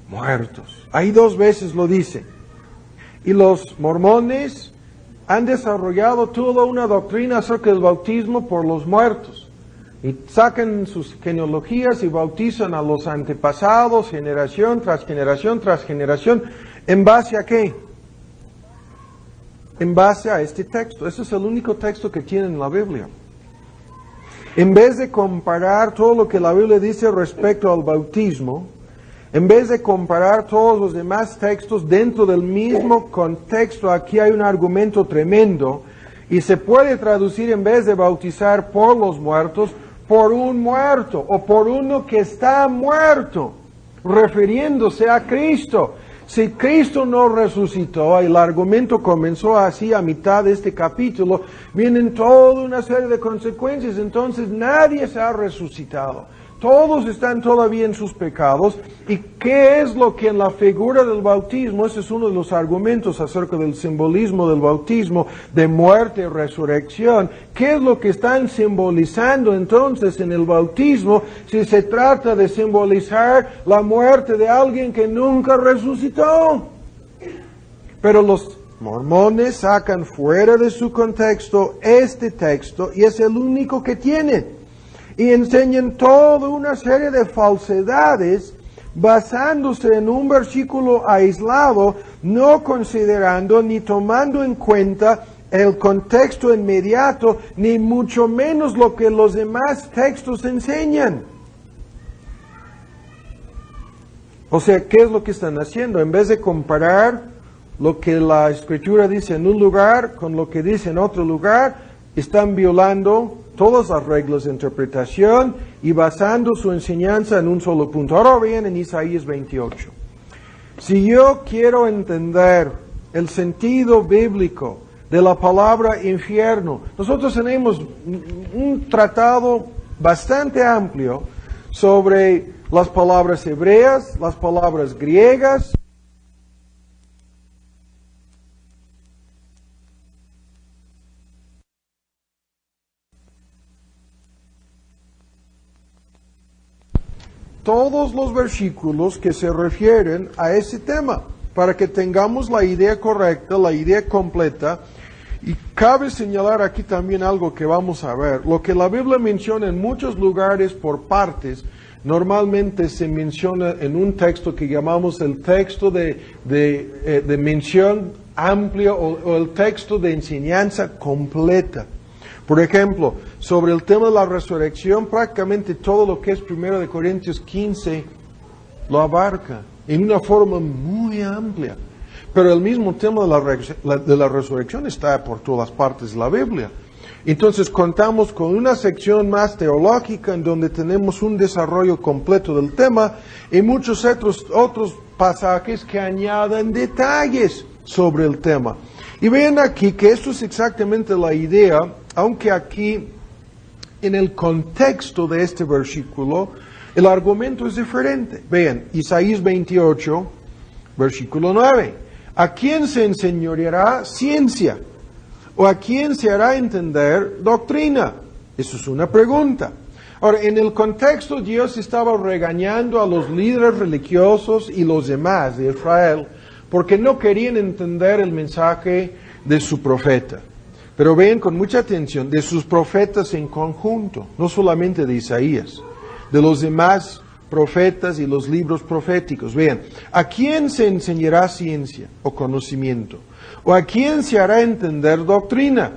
S1: muertos? Ahí 2 veces lo dice. Y los mormones han desarrollado toda una doctrina acerca del bautismo por los muertos. Y sacan sus genealogías y bautizan a los antepasados, generación tras generación tras generación. ¿En base a qué? En base a este texto. Ese es el único texto que tienen en la Biblia. En vez de comparar todo lo que la Biblia dice respecto al bautismo, en vez de comparar todos los demás textos dentro del mismo contexto, aquí hay un argumento tremendo y se puede traducir, en vez de bautizar por los muertos, por un muerto o por uno que está muerto, refiriéndose a Cristo. Si Cristo no resucitó, el argumento comenzó así a mitad de este capítulo, vienen toda una serie de consecuencias, entonces nadie se ha resucitado. Todos están todavía en sus pecados. ¿Y qué es lo que en la figura del bautismo? Ese es uno de los argumentos acerca del simbolismo del bautismo, de muerte y resurrección. ¿Qué es lo que están simbolizando entonces en el bautismo si se trata de simbolizar la muerte de alguien que nunca resucitó? Pero los mormones sacan fuera de su contexto este texto y es el único que tienen. Y enseñan toda una serie de falsedades basándose en un versículo aislado, no considerando ni tomando en cuenta el contexto inmediato, ni mucho menos lo que los demás textos enseñan. O sea, ¿qué es lo que están haciendo? En vez de comparar lo que la Escritura dice en un lugar con lo que dice en otro lugar, están violando todas las reglas de interpretación y basando su enseñanza en un solo punto. Ahora bien, en Isaías 28. Si yo quiero entender el sentido bíblico de la palabra infierno, nosotros tenemos un tratado bastante amplio sobre las palabras hebreas, las palabras griegas. Todos los versículos que se refieren a ese tema, para que tengamos la idea correcta, la idea completa. Y cabe señalar aquí también algo que vamos a ver. Lo que la Biblia menciona en muchos lugares por partes, normalmente se menciona en un texto que llamamos el texto de mención amplia o el texto de enseñanza completa. Por ejemplo, sobre el tema de la resurrección, prácticamente todo lo que es 1 Corintios 15 lo abarca en una forma muy amplia. Pero el mismo tema de la resurrección está por todas partes de la Biblia. Entonces contamos con una sección más teológica en donde tenemos un desarrollo completo del tema y muchos otros pasajes que añaden detalles sobre el tema. Y vean aquí que esto es exactamente la idea, aunque aquí en el contexto de este versículo el argumento es diferente. Vean, Isaías 28, versículo 9. ¿A quién se enseñoreará ciencia? ¿O a quién se hará entender doctrina? Eso es una pregunta. Ahora, en el contexto Dios estaba regañando a los líderes religiosos y los demás de Israel porque no querían entender el mensaje de su profeta. Pero vean con mucha atención, de sus profetas en conjunto, no solamente de Isaías, de los demás profetas y los libros proféticos. Vean, ¿a quién se enseñará ciencia o conocimiento? ¿O a quién se hará entender doctrina?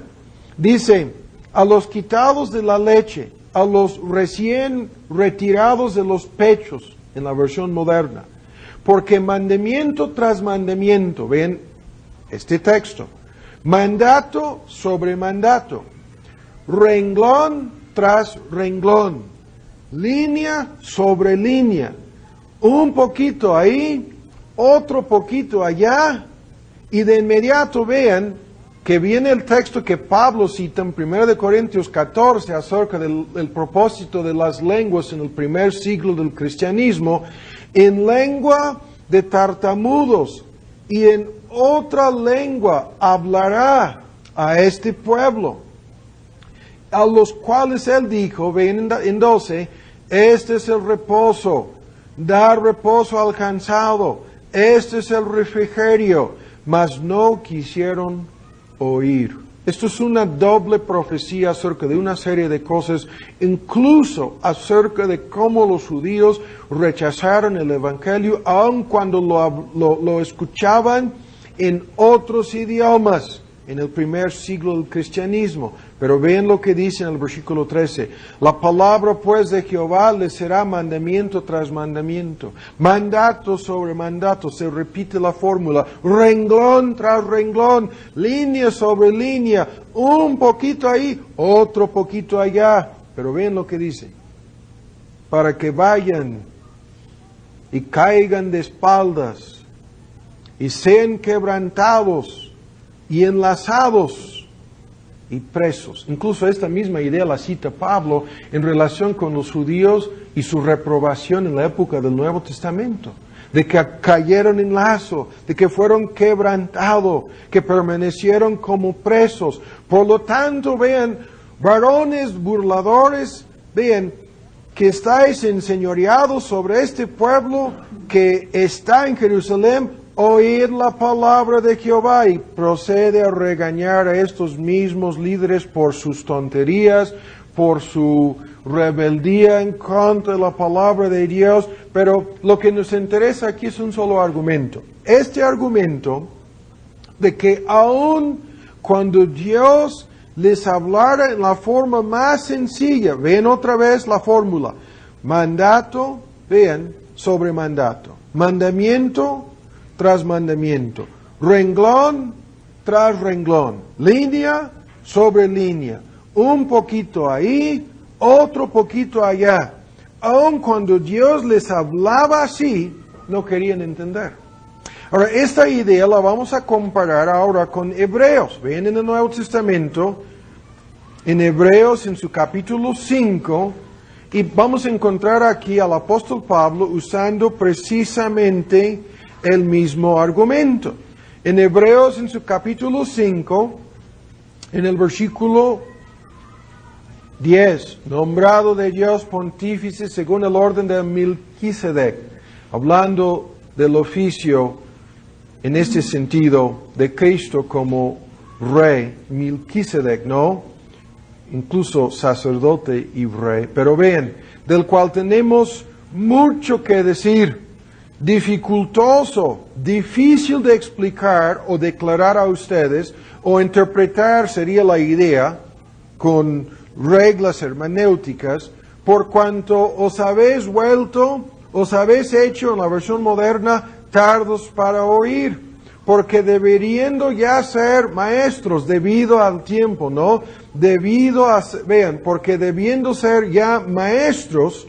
S1: Dice, a los quitados de la leche, a los recién retirados de los pechos, en la versión moderna. Porque mandamiento tras mandamiento, ven este texto, mandato sobre mandato, renglón tras renglón, línea sobre línea, un poquito ahí, otro poquito allá, y de inmediato vean que viene el texto que Pablo cita en 1 Corintios 14 acerca del propósito de las lenguas en el primer siglo del cristianismo, en lengua de tartamudos y en otra lengua hablará a este pueblo, a los cuales él dijo, ven en 12, este es el reposo, dar reposo al cansado, este es el refrigerio, mas no quisieron oír. Esto es una doble profecía acerca de una serie de cosas, incluso acerca de cómo los judíos rechazaron el Evangelio, aun cuando lo escuchaban en otros idiomas, en el primer siglo del cristianismo. Pero vean lo que dice en el versículo 13. La palabra pues de Jehová les será mandamiento tras mandamiento, mandato sobre mandato. Se repite la fórmula, renglón tras renglón, línea sobre línea, un poquito ahí, otro poquito allá. Pero vean lo que dice. Para que vayan y caigan de espaldas y sean quebrantados y enlazados y presos. Incluso esta misma idea la cita Pablo en relación con los judíos y su reprobación en la época del Nuevo Testamento. De que cayeron en lazo, de que fueron quebrantados, que permanecieron como presos. Por lo tanto, vean, varones burladores, vean, que estáis enseñoreados sobre este pueblo que está en Jerusalén, oíd la palabra de Jehová, y procede a regañar a estos mismos líderes por sus tonterías, por su rebeldía en contra de la palabra de Dios. Pero lo que nos interesa aquí es un solo argumento. Este argumento de que aun cuando Dios les hablara en la forma más sencilla, ven otra vez la fórmula, mandato, vean, sobre mandato, mandamiento tras mandamiento, renglón tras renglón, línea sobre línea, un poquito ahí, otro poquito allá. Aun cuando Dios les hablaba así, no querían entender. Ahora, esta idea la vamos a comparar ahora con Hebreos. Ven en el Nuevo Testamento, en Hebreos en su capítulo 5, y vamos a encontrar aquí al apóstol Pablo usando precisamente el mismo argumento. En Hebreos, en su capítulo 5, en el versículo 10, nombrado de Dios pontífice según el orden de Melquisedec, hablando del oficio en este sentido de Cristo como rey, Melquisedec, ¿no? Incluso sacerdote y rey. Pero vean, del cual tenemos mucho que decir, dificultoso, difícil de explicar o declarar a ustedes, o interpretar sería la idea, con reglas hermenéuticas, por cuanto os habéis vuelto, os habéis hecho en la versión moderna, tardos para oír, porque deberían ya ser maestros debido al tiempo, ¿no? Vean, porque debiendo ser ya maestros,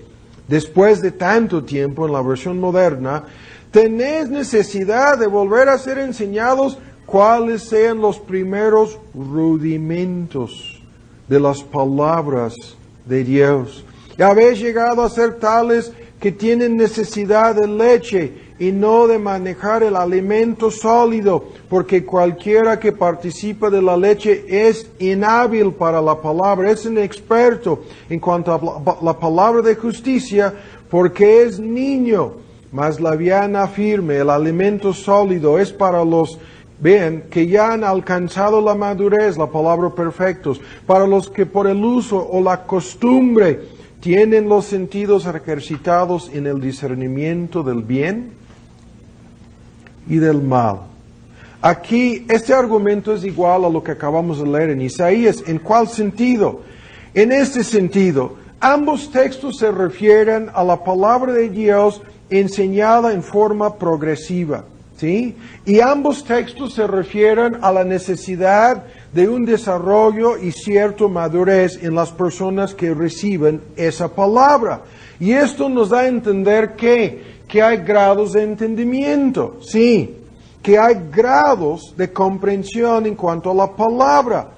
S1: después de tanto tiempo en la versión moderna, tenéis necesidad de volver a ser enseñados cuáles sean los primeros rudimentos de las palabras de Dios. Y habéis llegado a ser tales que tienen necesidad de leche y no de manejar el alimento sólido, porque cualquiera que participa de la leche es inhábil para la palabra, es inexperto en cuanto a la palabra de justicia, porque es niño. Mas la vianda firme, el alimento sólido, es para los, vean, que ya han alcanzado la madurez, la palabra perfectos, para los que por el uso o la costumbre tienen los sentidos ejercitados en el discernimiento del bien y del mal. Aquí, este argumento es igual a lo que acabamos de leer en Isaías. ¿En cuál sentido? En este sentido, ambos textos se refieren a la palabra de Dios enseñada en forma progresiva, ¿sí? Y ambos textos se refieren a la necesidad de un desarrollo y cierta madurez en las personas que reciben esa palabra. Y esto nos da a entender que hay grados de entendimiento, sí, que hay grados de comprensión en cuanto a la palabra.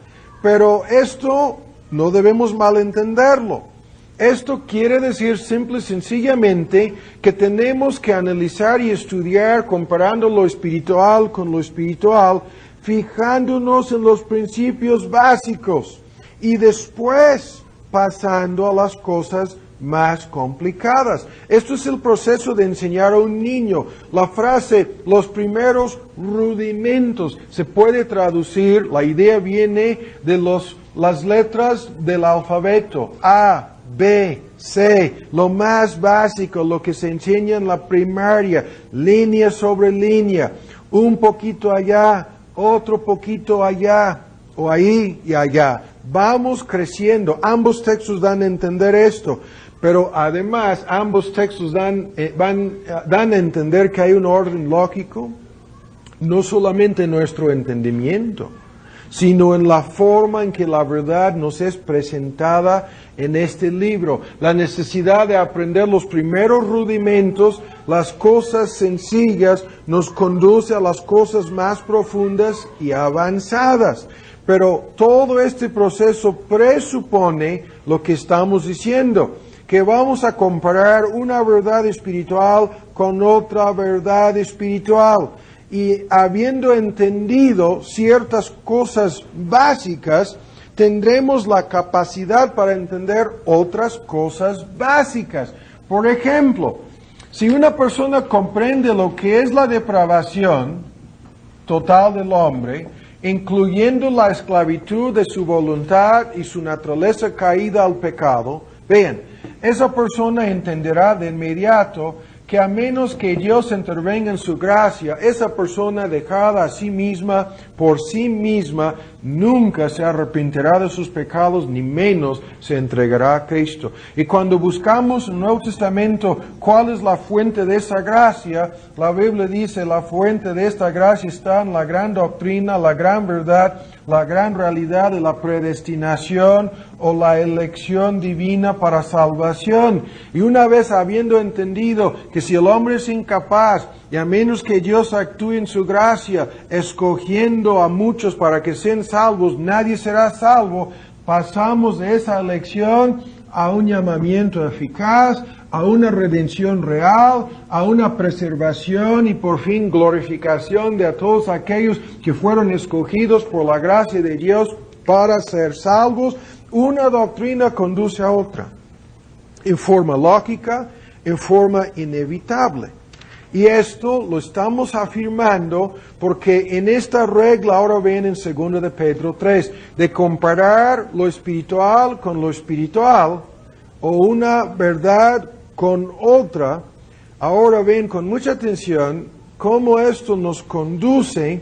S1: Pero esto no debemos malentenderlo. Esto quiere decir simple y sencillamente que tenemos que analizar y estudiar comparando lo espiritual con lo espiritual, fijándonos en los principios básicos y después pasando a las cosas más complicadas. Esto es el proceso de enseñar a un niño. La frase, los primeros rudimentos, se puede traducir, la idea viene de las letras del alfabeto, A, B, C, lo más básico, lo que se enseña en la primaria, línea sobre línea, un poquito allá, otro poquito allá, o ahí y allá. Vamos creciendo. Ambos textos dan a entender esto, pero además ambos textos dan a entender que hay un orden lógico, no solamente en nuestro entendimiento, sino en la forma en que la verdad nos es presentada en este libro. La necesidad de aprender los primeros rudimentos, las cosas sencillas, nos conduce a las cosas más profundas y avanzadas. Pero todo este proceso presupone lo que estamos diciendo, que vamos a comparar una verdad espiritual con otra verdad espiritual. Y habiendo entendido ciertas cosas básicas, tendremos la capacidad para entender otras cosas básicas. Por ejemplo, si una persona comprende lo que es la depravación total del hombre, incluyendo la esclavitud de su voluntad y su naturaleza caída al pecado, vean, esa persona entenderá de inmediato que a menos que Dios intervenga en su gracia, esa persona dejada a sí misma, por sí misma, nunca se arrepentirá de sus pecados, ni menos se entregará a Cristo. Y cuando buscamos en el Nuevo Testamento cuál es la fuente de esa gracia, la Biblia dice, la fuente de esta gracia está en la gran doctrina, la gran verdad, la gran realidad de la predestinación o la elección divina para salvación. Y una vez habiendo entendido que si el hombre es incapaz, y a menos que Dios actúe en su gracia, escogiendo a muchos para que sean salvos, nadie será salvo, pasamos de esa elección a un llamamiento eficaz, a una redención real, a una preservación y por fin glorificación de a todos aquellos que fueron escogidos por la gracia de Dios para ser salvos. Una doctrina conduce a otra, en forma lógica, en forma inevitable. Y esto lo estamos afirmando porque en esta regla, ahora ven en 2 de Pedro 3, de comparar lo espiritual con lo espiritual, o una verdad con otra, ahora ven con mucha atención cómo esto nos conduce.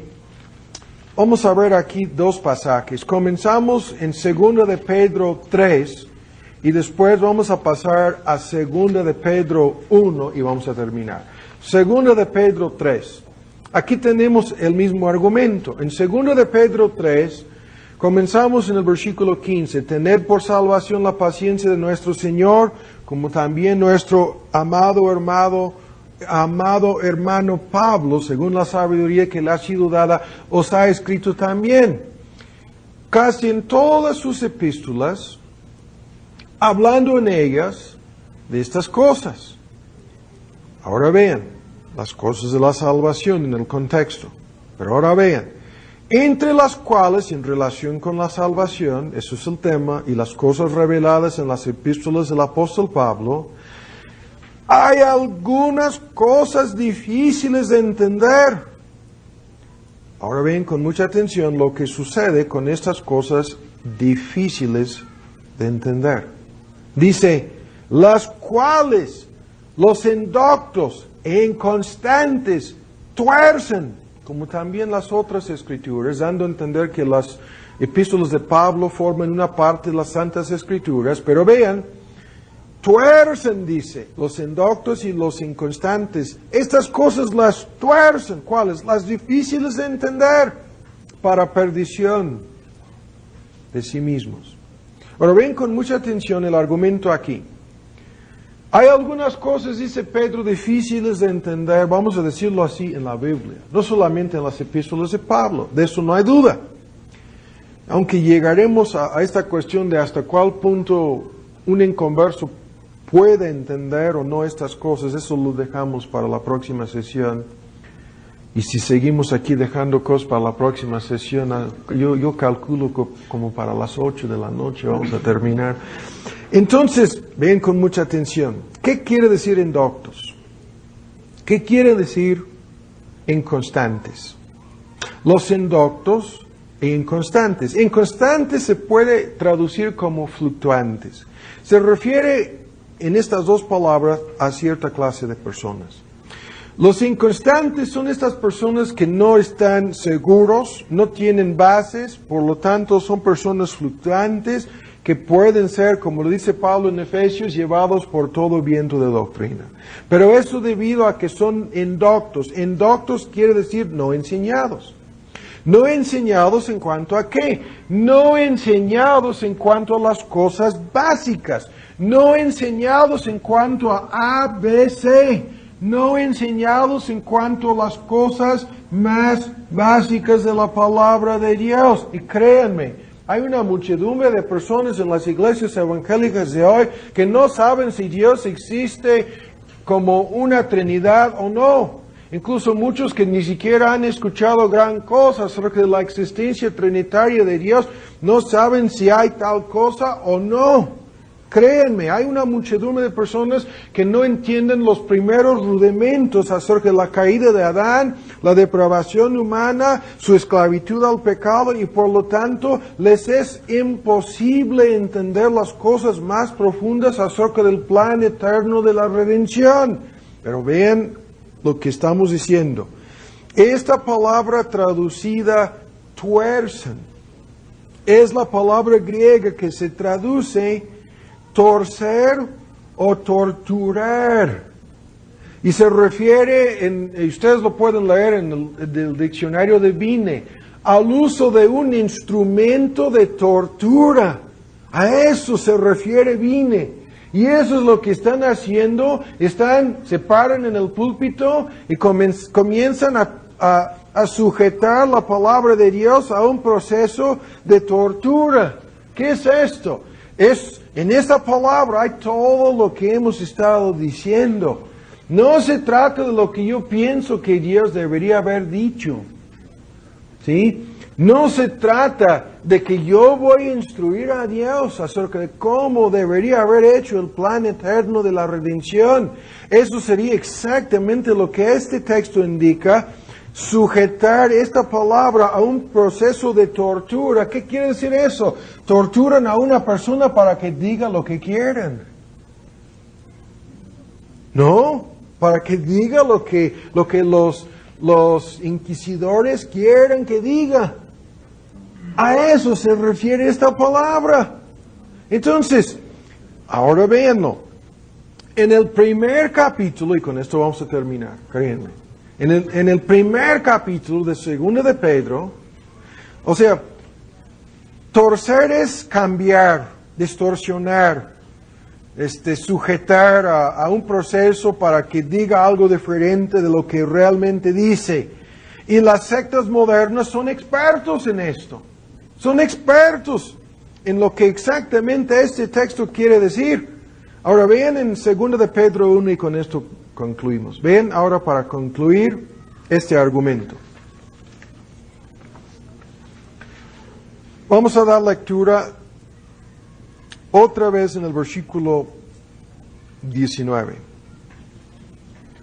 S1: Vamos a ver aquí dos pasajes. Comenzamos en 2 de Pedro 3 y después vamos a pasar a 2 de Pedro 1 y vamos a terminar. 2 de Pedro 3. Aquí tenemos el mismo argumento. En 2 de Pedro 3, comenzamos en el versículo 15. Tened por salvación la paciencia de nuestro Señor, como también nuestro amado hermano Pablo, según la sabiduría que le ha sido dada, os ha escrito también. Casi en todas sus epístolas, hablando en ellas de estas cosas. Ahora vean, las cosas de la salvación en el contexto. Pero ahora vean, entre las cuales, en relación con la salvación, eso es el tema, y las cosas reveladas en las epístolas del apóstol Pablo, hay algunas cosas difíciles de entender. Ahora ven con mucha atención lo que sucede con estas cosas difíciles de entender. Dice, las cuales los indoctos e inconstantes tuercen, como también las otras escrituras, dando a entender que las epístolas de Pablo forman una parte de las Santas Escrituras, pero vean, tuercen, dice, los indoctos y los inconstantes. Estas cosas las tuercen. ¿Cuáles? Las difíciles de entender, para perdición de sí mismos. Ahora ven con mucha atención el argumento aquí. Hay algunas cosas, dice Pedro, difíciles de entender, vamos a decirlo así, en la Biblia. No solamente en las epístolas de Pablo, de eso no hay duda. Aunque llegaremos a esta cuestión de hasta cuál punto un inconverso puede entender o no estas cosas, eso lo dejamos para la próxima sesión. Y si seguimos aquí dejando cosas para la próxima sesión, yo calculo como para las 8 de la noche vamos a terminar. Entonces, ven con mucha atención. ¿Qué quiere decir indoctos? ¿Qué quiere decir inconstantes? Los indoctos e inconstantes. Inconstantes se puede traducir como fluctuantes. Se refiere en estas dos palabras a cierta clase de personas. Los inconstantes son estas personas que no están seguros, no tienen bases, por lo tanto son personas fluctuantes que pueden ser, como lo dice Pablo en Efesios, llevados por todo viento de doctrina. Pero eso debido a que son indoctos. Indoctos quiere decir no enseñados. No enseñados en cuanto a qué. No enseñados en cuanto a las cosas básicas. No enseñados en cuanto a A, B, C. No enseñados en cuanto a las cosas más básicas de la palabra de Dios. Y créanme, hay una muchedumbre de personas en las iglesias evangélicas de hoy que no saben si Dios existe como una Trinidad o no. Incluso muchos que ni siquiera han escuchado gran cosa acerca de la existencia trinitaria de Dios, no saben si hay tal cosa o no. Créanme, hay una muchedumbre de personas que no entienden los primeros rudimentos acerca de la caída de Adán, la depravación humana, su esclavitud al pecado y por lo tanto les es imposible entender las cosas más profundas acerca del plan eterno de la redención. Pero vean lo que estamos diciendo. Esta palabra traducida tuercen es la palabra griega que se traduce torcer o torturar. Y se refiere, ustedes lo pueden leer en el diccionario de Vine, al uso de un instrumento de tortura. A eso se refiere Vine. Y eso es lo que están haciendo. Se paran en el púlpito y comienzan a sujetar la palabra de Dios a un proceso de tortura. ¿Qué es esto? En esta palabra hay todo lo que hemos estado diciendo. No se trata de lo que yo pienso que Dios debería haber dicho. ¿Sí? No se trata de que yo voy a instruir a Dios acerca de cómo debería haber hecho el plan eterno de la redención. Eso sería exactamente lo que este texto indica. Sujetar esta palabra a un proceso de tortura. ¿Qué quiere decir eso? Torturan a una persona para que diga lo que quieren. No, para que diga lo que los inquisidores quieren que diga. A eso se refiere esta palabra. Entonces, ahora véanlo. En el primer capítulo, y con esto vamos a terminar, créanme. En el primer capítulo de 2 de Pedro, o sea, torcer es cambiar, distorsionar, sujetar a un proceso para que diga algo diferente de lo que realmente dice. Y las sectas modernas son expertos en esto. Son expertos en lo que exactamente este texto quiere decir. Ahora vean en 2 de Pedro 1 y con esto concluimos. Vean ahora para concluir este argumento. Vamos a dar lectura otra vez en el versículo 19.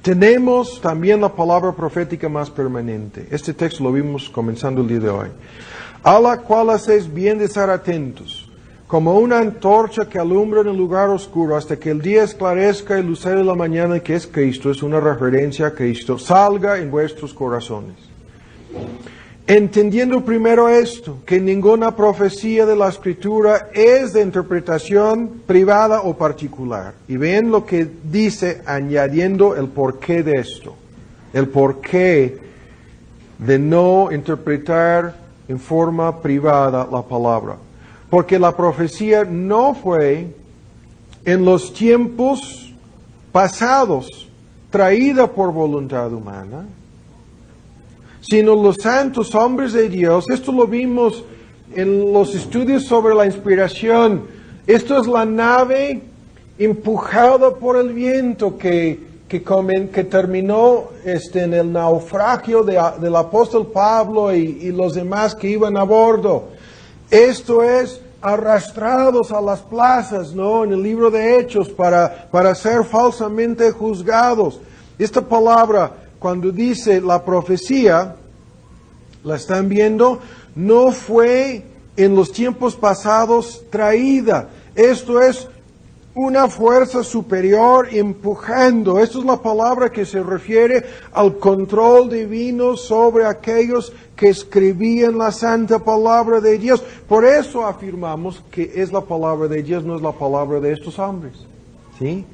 S1: Tenemos también la palabra profética más permanente. Este texto lo vimos comenzando el día de hoy. A la cual hacéis bien de estar atentos, como una antorcha que alumbra en el lugar oscuro hasta que el día esclarezca y lucero de la mañana, que es Cristo, es una referencia a Cristo, salga en vuestros corazones. Entendiendo primero esto, que ninguna profecía de la Escritura es de interpretación privada o particular. Y ven lo que dice añadiendo el porqué de esto. El porqué de no interpretar en forma privada la palabra. Porque la profecía no fue en los tiempos pasados traída por voluntad humana, sino los santos hombres de Dios. Esto lo vimos en los estudios sobre la inspiración. Esto es la nave empujada por el viento que terminó en el naufragio del apóstol Pablo y los demás que iban a bordo. Esto es arrastrados a las plazas, ¿no? En el libro de Hechos para ser falsamente juzgados. Esta palabra, cuando dice la profecía, ¿la están viendo? No fue en los tiempos pasados traída. Esto es una fuerza superior empujando. Esta es la palabra que se refiere al control divino sobre aquellos que escribían la santa palabra de Dios. Por eso afirmamos que es la palabra de Dios, no es la palabra de estos hombres. ¿Sí?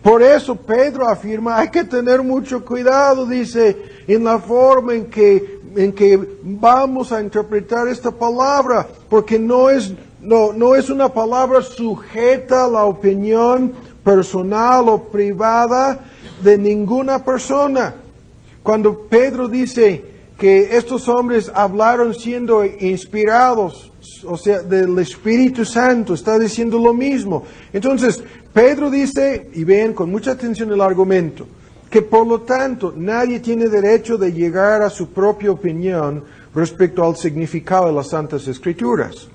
S1: Por eso Pedro afirma, hay que tener mucho cuidado, dice, en la forma en que vamos a interpretar esta palabra, porque no es una palabra sujeta a la opinión personal o privada de ninguna persona. Cuando Pedro dice que estos hombres hablaron siendo inspirados, o sea, del Espíritu Santo, está diciendo lo mismo. Entonces, Pedro dice, y ven con mucha atención el argumento, que por lo tanto nadie tiene derecho de llegar a su propia opinión respecto al significado de las Santas Escrituras.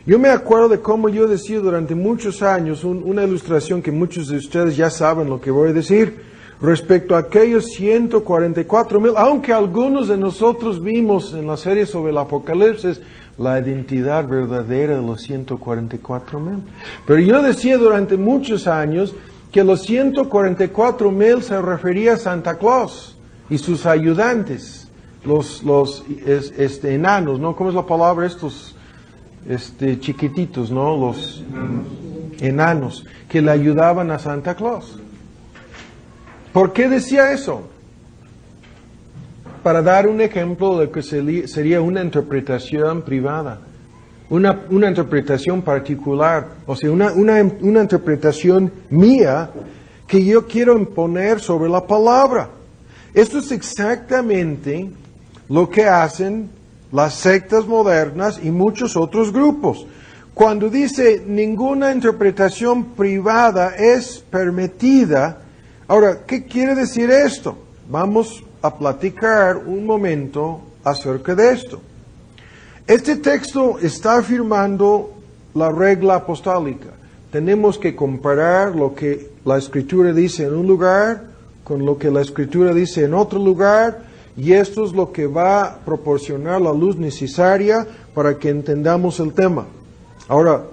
S1: Yo me acuerdo de cómo yo decía durante muchos años una ilustración que muchos de ustedes ya saben lo que voy a decir, respecto a aquellos 144,000, aunque algunos de nosotros vimos en la serie sobre el Apocalipsis la identidad verdadera de los 144,000. Pero yo decía durante muchos años que los 144,000 se refería a Santa Claus y sus ayudantes, los enanos, ¿no? ¿Cómo es la palabra? Estos chiquititos, ¿no? Los enanos que le ayudaban a Santa Claus. ¿Por qué decía eso? Para dar un ejemplo de que sería una interpretación privada, una interpretación particular, o sea, una interpretación mía que yo quiero imponer sobre la palabra. Esto es exactamente lo que hacen las sectas modernas y muchos otros grupos. Cuando dice ninguna interpretación privada es permitida, ahora, ¿qué quiere decir esto? Vamos a platicar un momento acerca de esto. Este texto está afirmando la regla apostólica. Tenemos que comparar lo que la Escritura dice en un lugar con lo que la Escritura dice en otro lugar, y esto es lo que va a proporcionar la luz necesaria para que entendamos el tema. Ahora,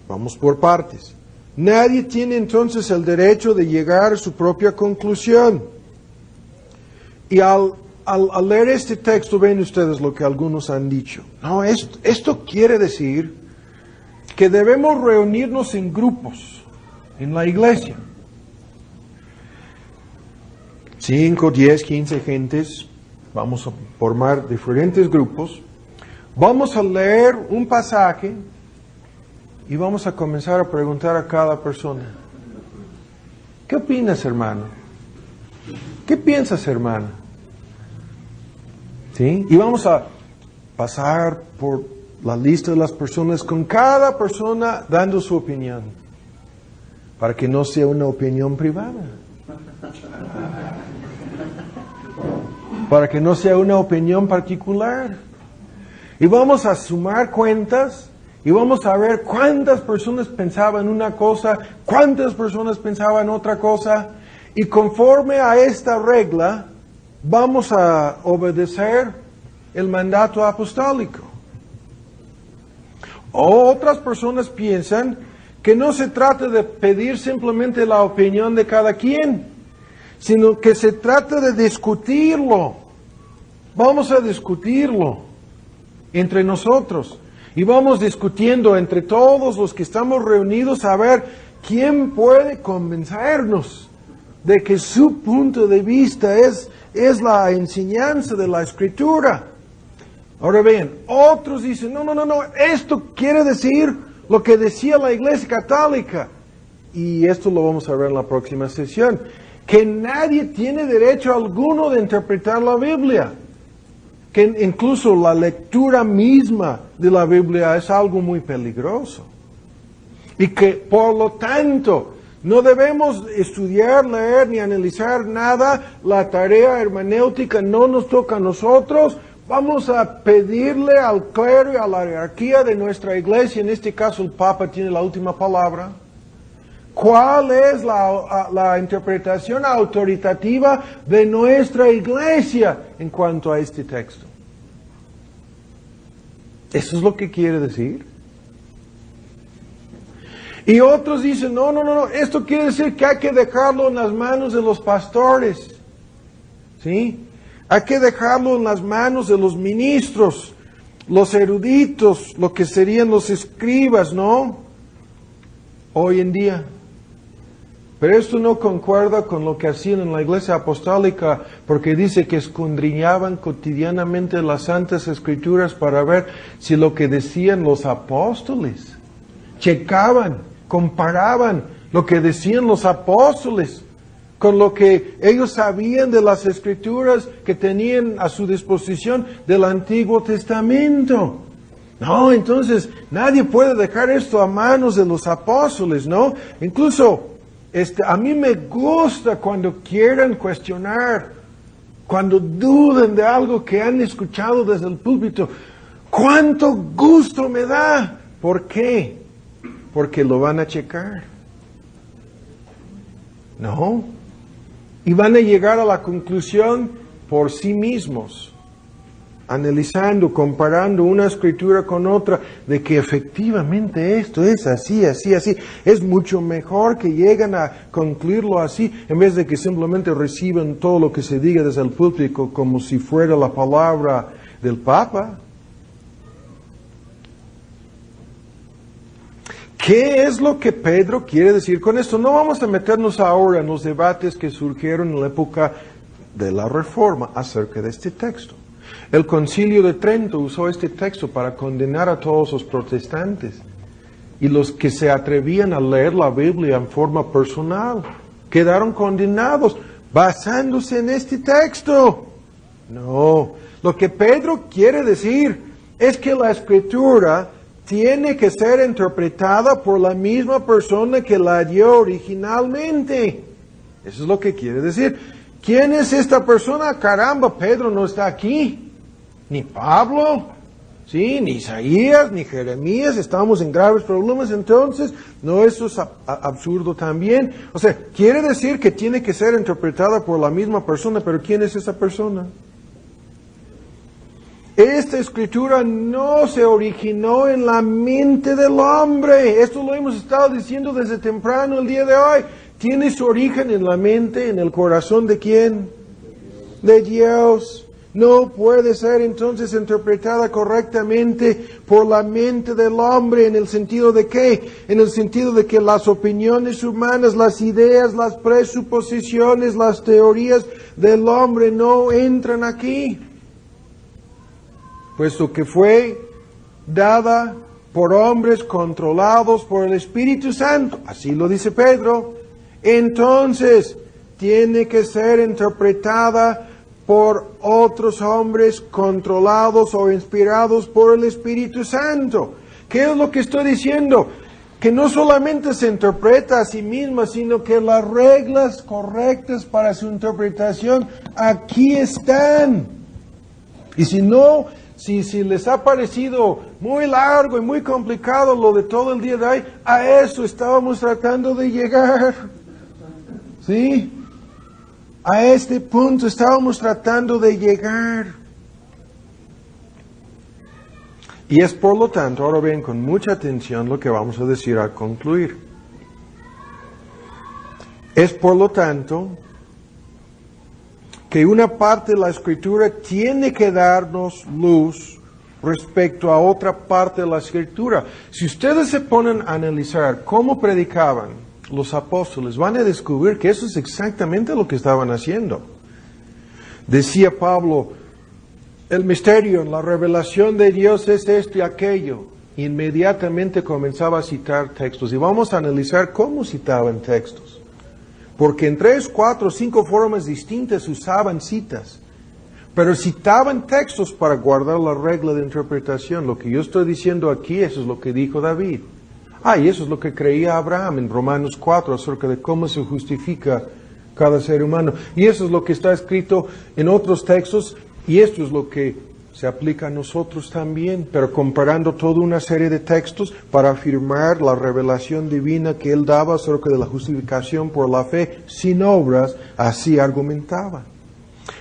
S1: vamos por partes. Nadie tiene entonces el derecho de llegar a su propia conclusión. Y al leer este texto ven ustedes lo que algunos han dicho. No, esto quiere decir que debemos reunirnos en grupos en la iglesia. 5, 10, 15 gentes, vamos a formar diferentes grupos. Vamos a leer un pasaje y vamos a comenzar a preguntar a cada persona: ¿qué opinas, hermano? ¿Qué piensas, hermana? ¿Sí? Y vamos a pasar por la lista de las personas, con cada persona dando su opinión, para que no sea una opinión privada, para que no sea una opinión particular. Y vamos a sumar cuentas y vamos a ver cuántas personas pensaban una cosa, cuántas personas pensaban otra cosa, y conforme a esta regla vamos a obedecer el mandato apostólico. Otras personas piensan que no se trata de pedir simplemente la opinión de cada quien, sino que se trata de discutirlo. Vamos a discutirlo entre nosotros y vamos discutiendo entre todos los que estamos reunidos a ver quién puede convencernos de que su punto de vista es la enseñanza de la Escritura. Ahora bien, otros dicen, no, esto quiere decir lo que decía la Iglesia Católica. Y esto lo vamos a ver en la próxima sesión, que nadie tiene derecho alguno de interpretar la Biblia. Que incluso la lectura misma de la Biblia es algo muy peligroso. Y que por lo tanto no debemos estudiar, leer ni analizar nada. La tarea hermenéutica no nos toca a nosotros, vamos a pedirle al clero y a la jerarquía de nuestra iglesia, en este caso el Papa tiene la última palabra, ¿cuál es la interpretación autoritativa de nuestra iglesia en cuanto a este texto? ¿Eso es lo que quiere decir? Y otros dicen, no, esto quiere decir que hay que dejarlo en las manos de los pastores, ¿sí? Hay que dejarlo en las manos de los ministros, los eruditos, lo que serían los escribas, ¿no? Hoy en día. Pero esto no concuerda con lo que hacían en la iglesia apostólica, porque dice que escudriñaban cotidianamente las Santas Escrituras para ver si lo que decían los apóstoles, checaban, comparaban lo que decían los apóstoles con lo que ellos sabían de las Escrituras que tenían a su disposición del Antiguo Testamento. No, entonces nadie puede dejar esto a manos de los apóstoles, ¿no? Incluso a mí me gusta cuando quieran cuestionar, cuando duden de algo que han escuchado desde el púlpito. ¡Cuánto gusto me da! ¿Por qué? Porque lo van a checar. No. Y van a llegar a la conclusión por sí mismos, analizando, comparando una escritura con otra, de que efectivamente esto es así, así, así. Es mucho mejor que lleguen a concluirlo así, en vez de que simplemente reciban todo lo que se diga desde el púlpito como si fuera la palabra del Papa. ¿Qué es lo que Pedro quiere decir con esto? No vamos a meternos ahora en los debates que surgieron en la época de la Reforma acerca de este texto. El Concilio de Trento usó este texto para condenar a todos los protestantes y los que se atrevían a leer la Biblia en forma personal quedaron condenados basándose en este texto. No, lo que Pedro quiere decir es que la Escritura tiene que ser interpretada por la misma persona que la dio originalmente. Eso es lo que quiere decir. ¿Quién es esta persona? Caramba, Pedro no está aquí. Ni Pablo, ¿sí? Ni Isaías, ni Jeremías. Estamos en graves problemas entonces. ¿No eso es absurdo también? O sea, quiere decir que tiene que ser interpretada por la misma persona, pero ¿quién es esa persona? Esta escritura no se originó en la mente del hombre. Esto lo hemos estado diciendo desde temprano el día de hoy. Tiene su origen en la mente, en el corazón ¿de quién? De Dios. No puede ser entonces interpretada correctamente por la mente del hombre. ¿En el sentido de qué? En el sentido de que las opiniones humanas, las ideas, las presuposiciones, las teorías del hombre no entran aquí, puesto que fue dada por hombres controlados por el Espíritu Santo. Así lo dice Pedro. Entonces, tiene que ser interpretada por otros hombres controlados o inspirados por el Espíritu Santo. ¿Qué es lo que estoy diciendo? Que no solamente se interpreta a sí misma, sino que las reglas correctas para su interpretación aquí están. Y si no, si les ha parecido muy largo y muy complicado lo de todo el día de hoy, a eso estábamos tratando de llegar. ¿Sí? A este punto estábamos tratando de llegar. Y es por lo tanto, ahora bien, con mucha atención lo que vamos a decir al concluir. Es por lo tanto que una parte de la Escritura tiene que darnos luz respecto a otra parte de la Escritura. Si ustedes se ponen a analizar cómo predicaban los apóstoles, van a descubrir que eso es exactamente lo que estaban haciendo. Decía Pablo, el misterio, la revelación de Dios es esto y aquello. Inmediatamente comenzaba a citar textos. Y vamos a analizar cómo citaban textos. Porque en 3, 4, 5 formas distintas usaban citas. Pero citaban textos para guardar la regla de interpretación. Lo que yo estoy diciendo aquí, eso es lo que dijo David. Y eso es lo que creía Abraham en Romanos 4 acerca de cómo se justifica cada ser humano. Y eso es lo que está escrito en otros textos. Y esto es lo que se aplica a nosotros también, pero comparando toda una serie de textos para afirmar la revelación divina que él daba acerca de la justificación por la fe sin obras, así argumentaba.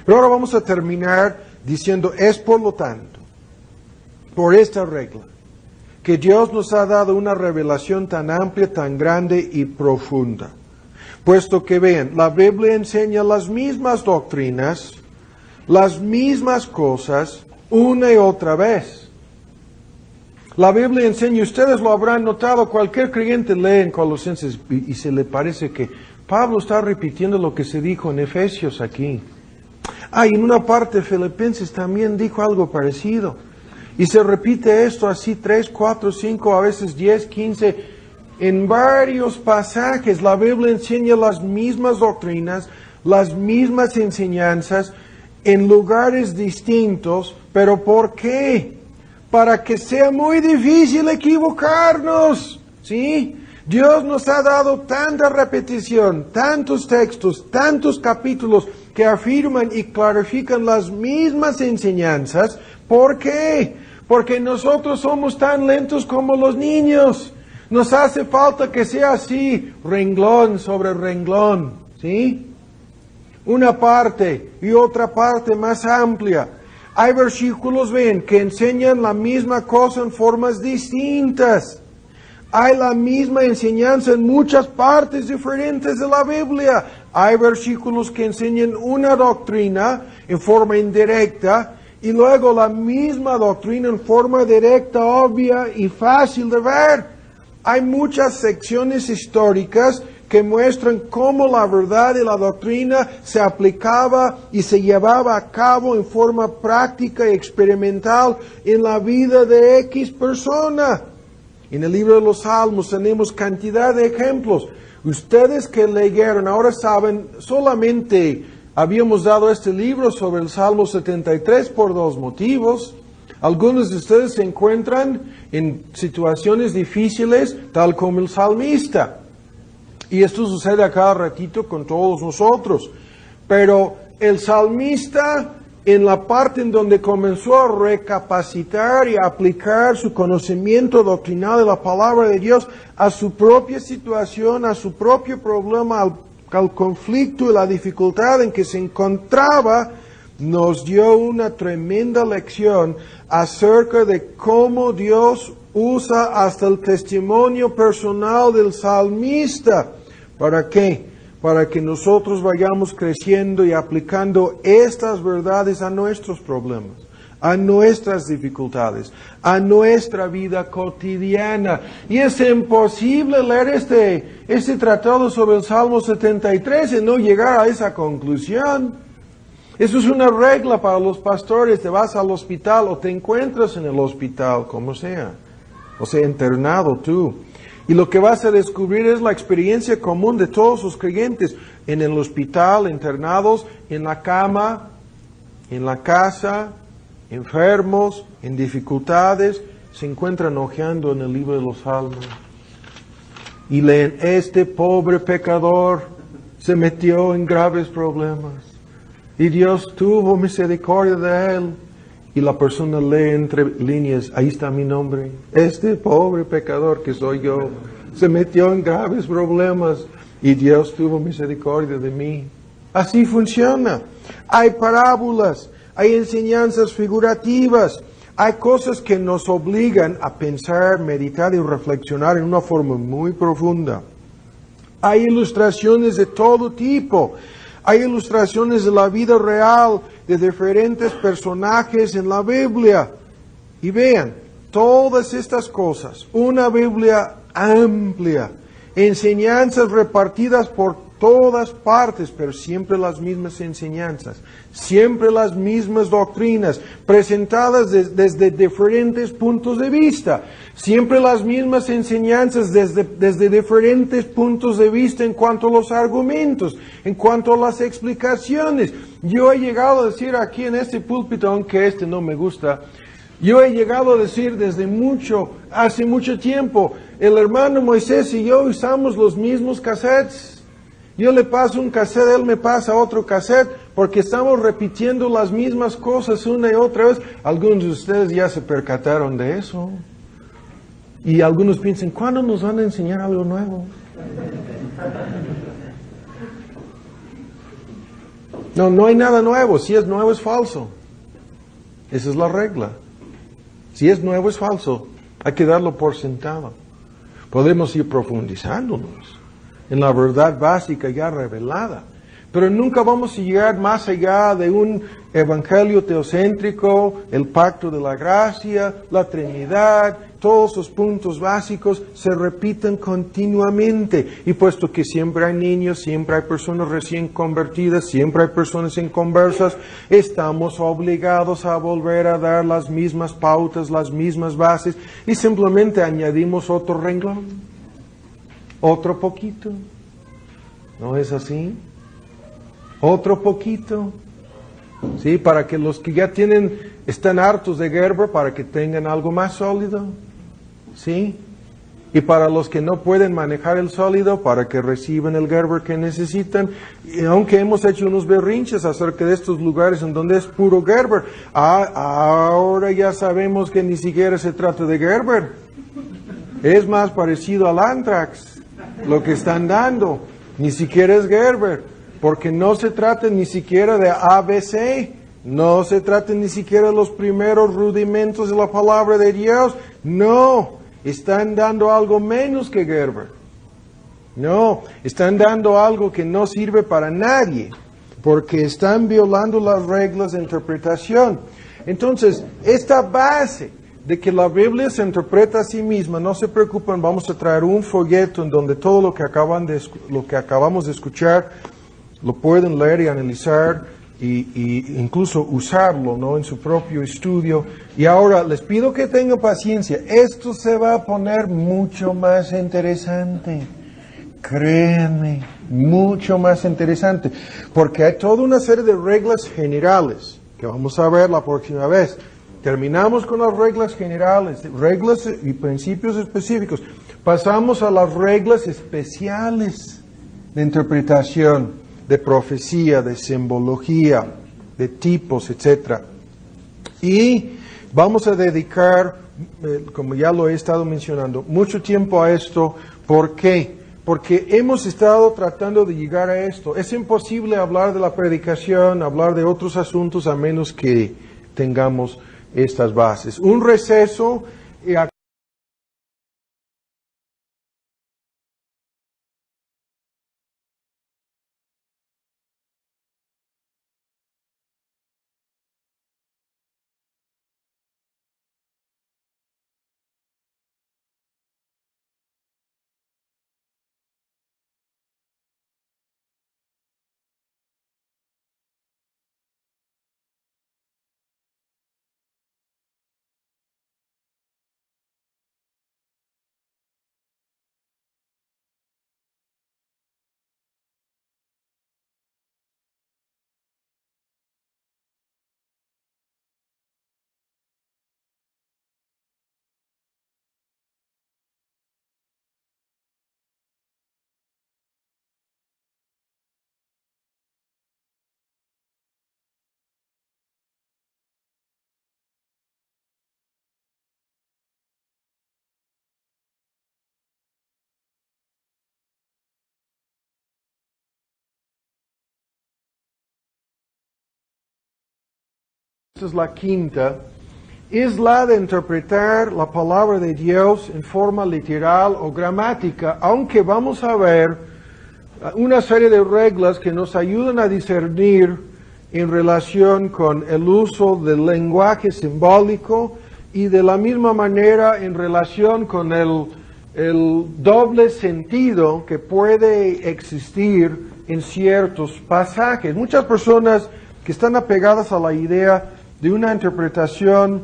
S1: Pero ahora vamos a terminar diciendo, es por lo tanto, por esta regla, que Dios nos ha dado una revelación tan amplia, tan grande y profunda. Puesto que vean, la Biblia enseña las mismas doctrinas, las mismas cosas, una y otra vez. La Biblia enseña, ustedes lo habrán notado, cualquier creyente lee en Colosenses y se le parece que Pablo está repitiendo lo que se dijo en Efesios aquí. En una parte Filipenses también dijo algo parecido. Y se repite esto así 3, 4, 5, a veces 10, 15. En varios pasajes la Biblia enseña las mismas doctrinas, las mismas enseñanzas, en lugares distintos. ¿Pero por qué? Para que sea muy difícil equivocarnos. ¿Sí? Dios nos ha dado tanta repetición, tantos textos, tantos capítulos que afirman y clarifican las mismas enseñanzas. ¿Por qué? Porque nosotros somos tan lentos como los niños. Nos hace falta que sea así, renglón sobre renglón, ¿sí? Una parte y otra parte más amplia. Hay versículos, ven, que enseñan la misma cosa en formas distintas. Hay la misma enseñanza en muchas partes diferentes de la Biblia. Hay versículos que enseñan una doctrina en forma indirecta y luego la misma doctrina en forma directa, obvia y fácil de ver. Hay muchas secciones históricas que muestran cómo la verdad y la doctrina se aplicaba y se llevaba a cabo en forma práctica y experimental en la vida de X persona. En el libro de los Salmos tenemos cantidad de ejemplos. Ustedes que leyeron ahora saben, solamente habíamos dado este libro sobre el Salmo 73 por dos motivos. Algunos de ustedes se encuentran en situaciones difíciles, tal como el salmista. Y esto sucede a cada ratito con todos nosotros. Pero el salmista, en la parte en donde comenzó a recapacitar y a aplicar su conocimiento doctrinal de la palabra de Dios a su propia situación, a su propio problema, al conflicto y la dificultad en que se encontraba, nos dio una tremenda lección acerca de cómo Dios usa hasta el testimonio personal del salmista. ¿Para qué? Para que nosotros vayamos creciendo y aplicando estas verdades a nuestros problemas, a nuestras dificultades, a nuestra vida cotidiana. Y es imposible leer este tratado sobre el Salmo 73 y no llegar a esa conclusión. Eso es una regla para los pastores. Te vas al hospital o te encuentras en el hospital, como sea. O sea, internado tú. Y lo que vas a descubrir es la experiencia común de todos los creyentes. En el hospital, internados, en la cama, en la casa, enfermos, en dificultades, se encuentran hojeando en el libro de los Salmos. Y leen, este pobre pecador se metió en graves problemas. Y Dios tuvo misericordia de él. Y la persona lee entre líneas, ahí está mi nombre. Este pobre pecador que soy yo, se metió en graves problemas y Dios tuvo misericordia de mí. Así funciona. Hay parábolas, hay enseñanzas figurativas, hay cosas que nos obligan a pensar, meditar y reflexionar en una forma muy profunda. Hay ilustraciones de todo tipo. Hay ilustraciones de la vida real de diferentes personajes en la Biblia. Y vean, todas estas cosas, una Biblia amplia, enseñanzas repartidas por todas partes, pero siempre las mismas enseñanzas, siempre las mismas doctrinas, presentadas desde diferentes puntos de vista, siempre las mismas enseñanzas desde diferentes puntos de vista en cuanto a los argumentos, en cuanto a las explicaciones. Yo he llegado a decir aquí en este púlpito, aunque no me gusta, yo he llegado a decir hace mucho tiempo, el hermano Moisés y yo usamos los mismos cassettes. Yo le paso un cassette, él me pasa otro cassette, porque estamos repitiendo las mismas cosas una y otra vez. Algunos de ustedes ya se percataron de eso. Y algunos piensan, ¿cuándo nos van a enseñar algo nuevo? No, no hay nada nuevo. Si es nuevo, es falso. Esa es la regla. Si es nuevo, es falso. Hay que darlo por sentado. Podemos ir profundizándonos en la verdad básica ya revelada. Pero nunca vamos a llegar más allá de un evangelio teocéntrico, el pacto de la gracia, la Trinidad. Todos esos puntos básicos se repiten continuamente. Y puesto que siempre hay niños, siempre hay personas recién convertidas, siempre hay personas inconversas, estamos obligados a volver a dar las mismas pautas, las mismas bases, y simplemente añadimos otro renglón, otro poquito. ¿No es así? Otro poquito. ¿Sí? Para que los que ya están hartos de Gerber, para que tengan algo más sólido. ¿Sí? Y para los que no pueden manejar el sólido, para que reciban el Gerber que necesitan. Y aunque hemos hecho unos berrinches acerca de estos lugares en donde es puro Gerber, ahora ya sabemos que ni siquiera se trata de Gerber. Es más parecido al Anthrax, lo que están dando. Ni siquiera es Gerber, porque no se trata ni siquiera de ABC. No se trata ni siquiera de los primeros rudimentos de la palabra de Dios. No, están dando algo menos que Gerber. No, están dando algo que no sirve para nadie, porque están violando las reglas de interpretación. Entonces, esta base de que la Biblia se interpreta a sí misma, no se preocupen, vamos a traer un folleto en donde todo lo que acabamos de escuchar lo pueden leer y analizar y incluso usarlo, ¿no?, en su propio estudio. Y ahora les pido que tengan paciencia. Esto se va a poner mucho más interesante. Créanme, mucho más interesante. Porque hay toda una serie de reglas generales que vamos a ver la próxima vez. Terminamos con las reglas generales, reglas y principios específicos. Pasamos a las reglas especiales de interpretación, de profecía, de simbología, de tipos, etc. Y vamos a dedicar, como ya lo he estado mencionando, mucho tiempo a esto. ¿Por qué? Porque hemos estado tratando de llegar a esto. Es imposible hablar de la predicación, hablar de otros asuntos, a menos que tengamos estas bases. Un receso. Esta es la quinta, es la de interpretar la palabra de Dios en forma literal o gramática, aunque vamos a ver una serie de reglas que nos ayudan a discernir en relación con el uso del lenguaje simbólico y de la misma manera en relación con el doble sentido que puede existir en ciertos pasajes. Muchas personas que están apegadas a la idea de una interpretación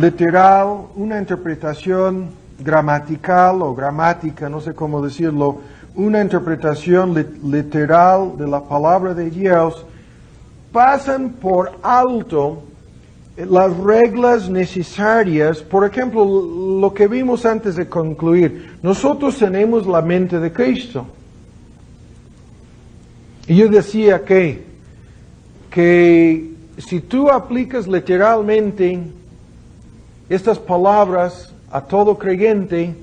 S1: literal, una interpretación gramatical o gramática, no sé cómo decirlo, una interpretación literal de la palabra de Dios, pasan por alto las reglas necesarias. Por ejemplo, lo que vimos antes de concluir, nosotros tenemos la mente de Cristo. Y yo decía que que si tú aplicas literalmente estas palabras a todo creyente,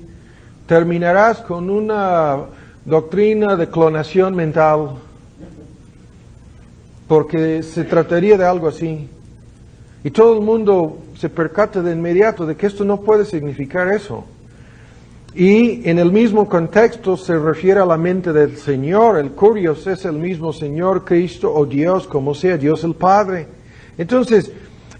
S1: terminarás con una doctrina de clonación mental, porque se trataría de algo así. Y todo el mundo se percata de inmediato de que esto no puede significar eso. Y en el mismo contexto se refiere a la mente del Señor. El Kurios es el mismo Señor Cristo o Dios, como sea, Dios el Padre. Entonces,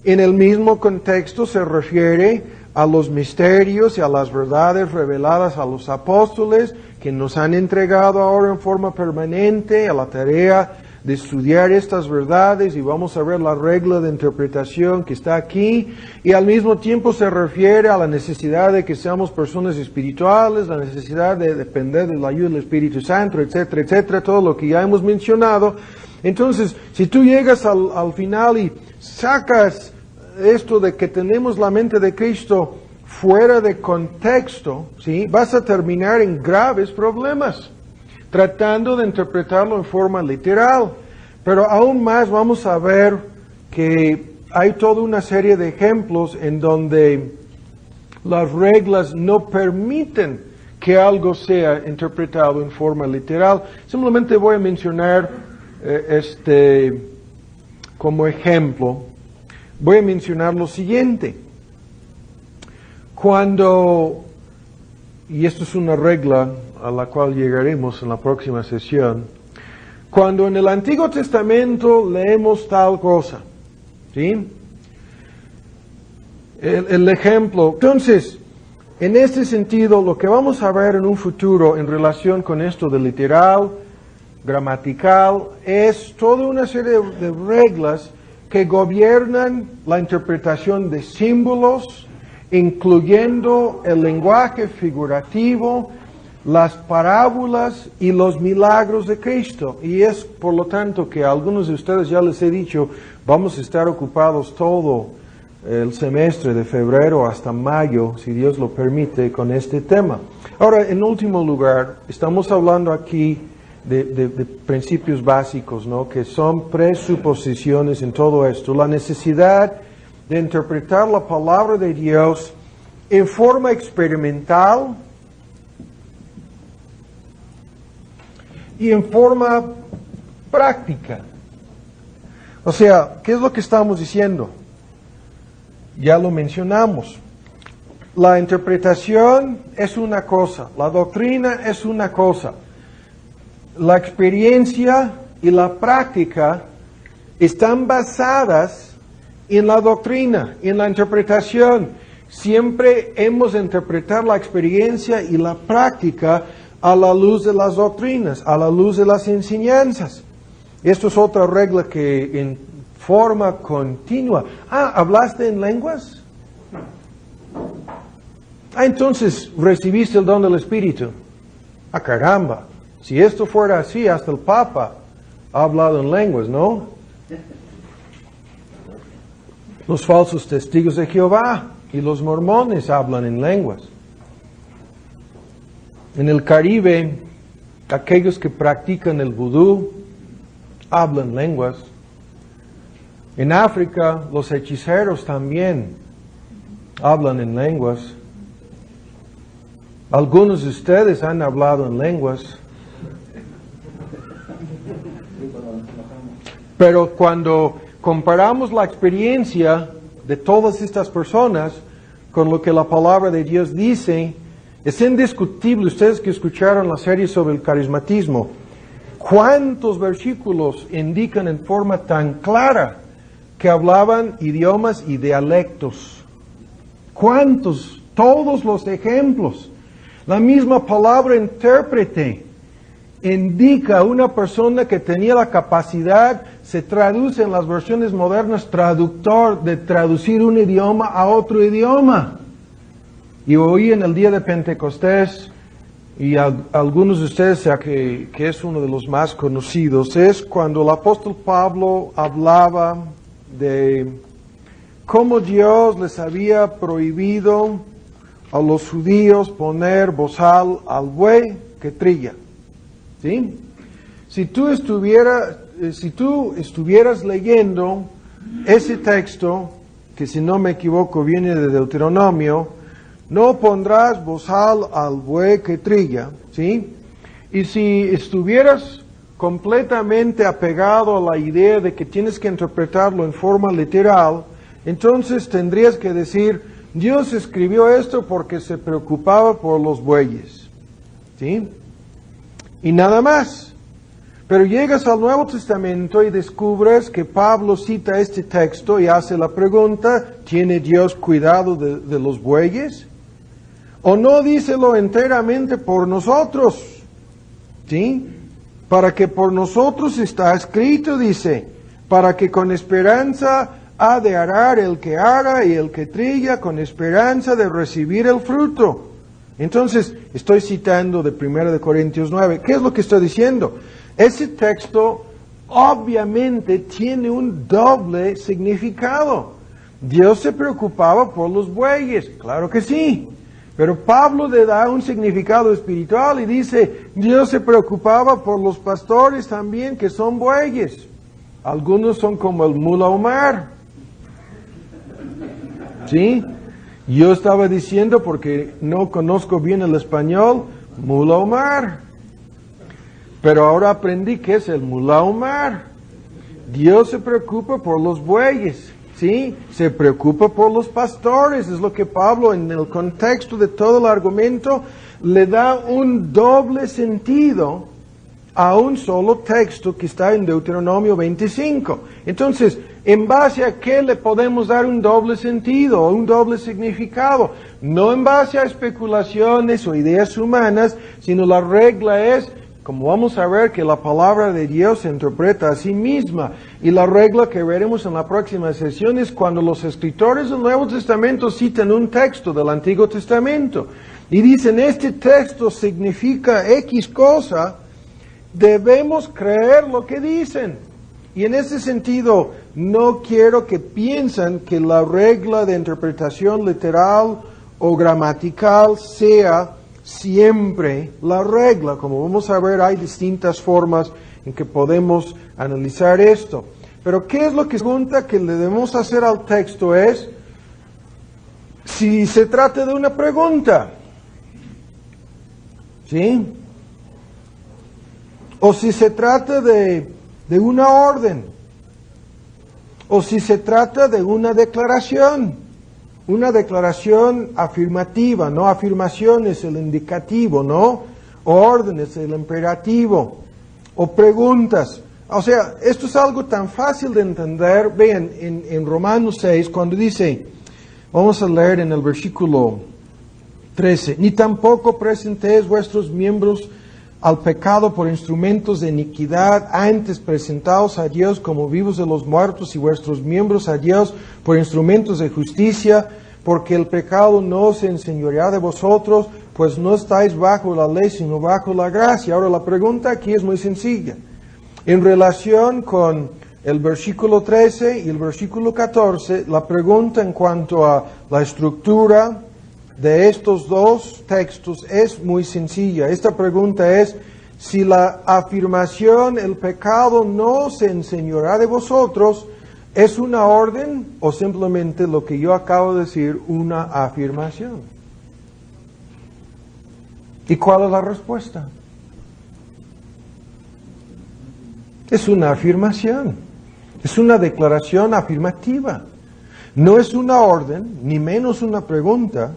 S1: en el mismo contexto se refiere a los misterios y a las verdades reveladas a los apóstoles que nos han entregado ahora en forma permanente a la tarea de estudiar estas verdades, y vamos a ver la regla de interpretación que está aquí, y al mismo tiempo se refiere a la necesidad de que seamos personas espirituales, la necesidad de depender de la ayuda del Espíritu Santo, etcétera, etcétera, todo lo que ya hemos mencionado. Entonces, si tú llegas al final y sacas esto de que tenemos la mente de Cristo fuera de contexto, ¿sí?, vas a terminar en graves problemas, tratando de interpretarlo en forma literal. Pero aún más vamos a ver que hay toda una serie de ejemplos en donde las reglas no permiten que algo sea interpretado en forma literal. Simplemente voy a mencionar como ejemplo, voy a mencionar lo siguiente. Cuando, y esto es una regla a la cual llegaremos en la próxima sesión, cuando en el Antiguo Testamento leemos tal cosa, ¿sí? El ejemplo. Entonces, en este sentido, lo que vamos a ver en un futuro en relación con esto de literal, gramatical, es toda una serie de reglas que gobiernan la interpretación de símbolos, incluyendo el lenguaje figurativo, las parábolas y los milagros de Cristo. Y es por lo tanto que a algunos de ustedes ya les he dicho, vamos a estar ocupados todo el semestre de febrero hasta mayo, si Dios lo permite, con este tema. Ahora, en último lugar, estamos hablando aquí de principios básicos, ¿no?, que son presuposiciones en todo esto. La necesidad de interpretar la palabra de Dios en forma experimental y en forma práctica. O sea, ¿qué es lo que estamos diciendo? Ya lo mencionamos. La interpretación es una cosa, la doctrina es una cosa. La experiencia y la práctica están basadas en la doctrina, en la interpretación. Siempre hemos de interpretar la experiencia y la práctica a la luz de las doctrinas, a la luz de las enseñanzas. Esto es otra regla que en forma continua. ¿Hablaste en lenguas? Entonces recibiste el don del Espíritu. Caramba, si esto fuera así, hasta el Papa ha hablado en lenguas, ¿no? Los falsos testigos de Jehová y los mormones hablan en lenguas. En el Caribe, aquellos que practican el vudú hablan lenguas. En África, los hechiceros también hablan en lenguas. Algunos de ustedes han hablado en lenguas. Pero cuando comparamos la experiencia de todas estas personas con lo que la palabra de Dios dice, es indiscutible. Ustedes que escucharon la serie sobre el carismatismo, ¿cuántos versículos indican en forma tan clara que hablaban idiomas y dialectos? ¿Cuántos? Todos los ejemplos. La misma palabra intérprete indica a una persona que tenía la capacidad, se traduce en las versiones modernas, traductor, de traducir un idioma a otro idioma. Y hoy en el día de Pentecostés, y algunos de ustedes saben que es uno de los más conocidos, es cuando el apóstol Pablo hablaba de cómo Dios les había prohibido a los judíos poner bozal al buey que trilla. ¿Sí? Si tú si tú estuvieras leyendo ese texto, que si no me equivoco viene de Deuteronomio, no pondrás bozal al buey que trilla, ¿sí? Y si estuvieras completamente apegado a la idea de que tienes que interpretarlo en forma literal, entonces tendrías que decir, Dios escribió esto porque se preocupaba por los bueyes, ¿sí? Y nada más. Pero llegas al Nuevo Testamento y descubres que Pablo cita este texto y hace la pregunta, ¿tiene Dios cuidado de los bueyes? ¿O no díselo enteramente por nosotros? ¿Sí? Para que por nosotros está escrito, dice, para que con esperanza ha de arar el que ara y el que trilla, con esperanza de recibir el fruto. Entonces, estoy citando de 1 Corintios 9. ¿Qué es lo que estoy diciendo? Ese texto obviamente tiene un doble significado. Dios se preocupaba por los bueyes, claro que sí. Pero Pablo le da un significado espiritual y dice, Dios se preocupaba por los pastores también, que son bueyes. Algunos son como el mula Omar. ¿Sí? Yo estaba diciendo, porque no conozco bien el español, mula Omar. Pero ahora aprendí que es el mula Omar. Dios se preocupa por los bueyes. ¿Sí? Se preocupa por los pastores, es lo que Pablo en el contexto de todo el argumento le da un doble sentido a un solo texto que está en Deuteronomio 25. Entonces, ¿en base a qué le podemos dar un doble sentido o un doble significado? No en base a especulaciones o ideas humanas, sino la regla es, como vamos a ver, que la palabra de Dios se interpreta a sí misma. Y la regla que veremos en la próxima sesión es cuando los escritores del Nuevo Testamento citan un texto del Antiguo Testamento y dicen, este texto significa X cosa, debemos creer lo que dicen. Y en ese sentido, no quiero que piensen que la regla de interpretación literal o gramatical sea siempre la regla. Como vamos a ver, hay distintas formas en que podemos analizar esto. Pero ¿qué es lo que pregunta que le debemos hacer al texto? Es si se trata de una pregunta, ¿sí? O si se trata de una orden, o si se trata de una declaración afirmativa, ¿no? Afirmación es el indicativo, ¿no? O orden es el imperativo, o preguntas. O sea, esto es algo tan fácil de entender. Vean, en Romanos 6, cuando dice, vamos a leer en el versículo 13, ni tampoco presentéis vuestros miembros al pecado por instrumentos de iniquidad, antes presentaos a Dios como vivos de los muertos y vuestros miembros a Dios por instrumentos de justicia, porque el pecado no se enseñorea de vosotros, pues no estáis bajo la ley, sino bajo la gracia. Ahora la pregunta aquí es muy sencilla. En relación con el versículo 13 y el versículo 14, la pregunta en cuanto a la estructura de estos dos textos es muy sencilla. Esta pregunta es, si la afirmación, el pecado no se enseñorea de vosotros, ¿es una orden o simplemente lo que yo acabo de decir, una afirmación? ¿Y cuál es la respuesta? Es una afirmación, es una declaración afirmativa. No es una orden, ni menos una pregunta,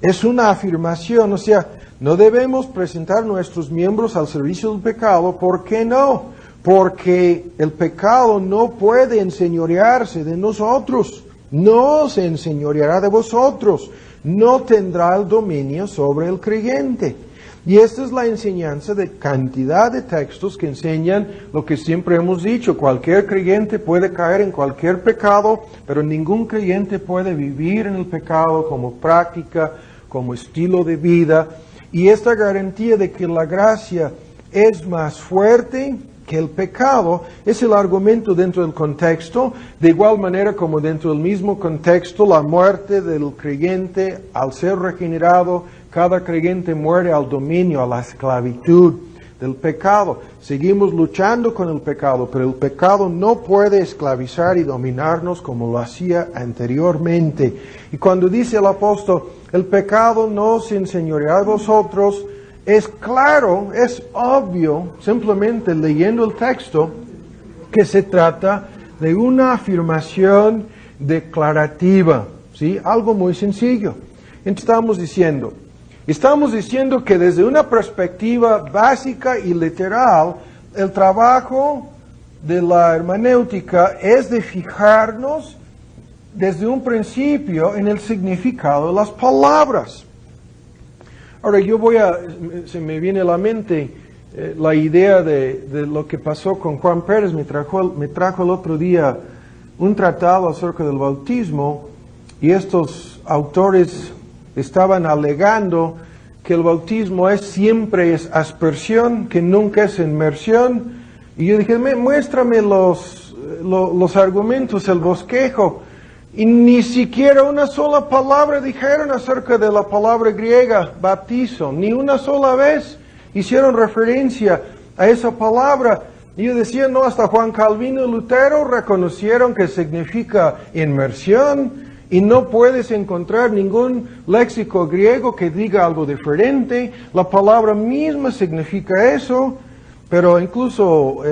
S1: es una afirmación. O sea, no debemos presentar nuestros miembros al servicio del pecado. ¿Por qué no? Porque el pecado no puede enseñorearse de nosotros, no se enseñoreará de vosotros, no tendrá el dominio sobre el creyente. Y esta es la enseñanza de cantidad de textos que enseñan lo que siempre hemos dicho. Cualquier creyente puede caer en cualquier pecado, pero ningún creyente puede vivir en el pecado como práctica, como estilo de vida. Y esta garantía de que la gracia es más fuerte que el pecado es el argumento dentro del contexto, de igual manera como dentro del mismo contexto la muerte del creyente al ser regenerado, cada creyente muere al dominio, a la esclavitud del pecado. Seguimos luchando con el pecado, pero el pecado no puede esclavizar y dominarnos como lo hacía anteriormente. Y cuando dice el apóstol, el pecado no se enseñoreará de vosotros, es claro, es obvio, simplemente leyendo el texto, que se trata de una afirmación declarativa, ¿sí? Algo muy sencillo. Entonces estamos diciendo que desde una perspectiva básica y literal, el trabajo de la hermenéutica es de fijarnos desde un principio en el significado de las palabras. Ahora se me viene a la mente la idea de lo que pasó con Juan Pérez. Me trajo el otro día un tratado acerca del bautismo y estos autores estaban alegando que el bautismo siempre es aspersión, que nunca es inmersión. Y yo dije, muéstrame los argumentos, el bosquejo. Y ni siquiera una sola palabra dijeron acerca de la palabra griega, bautizo. Ni una sola vez hicieron referencia a esa palabra. Y yo decía, no, hasta Juan Calvino y Lutero reconocieron que significa inmersión. Y no puedes encontrar ningún léxico griego que diga algo diferente. La palabra misma significa eso. Pero incluso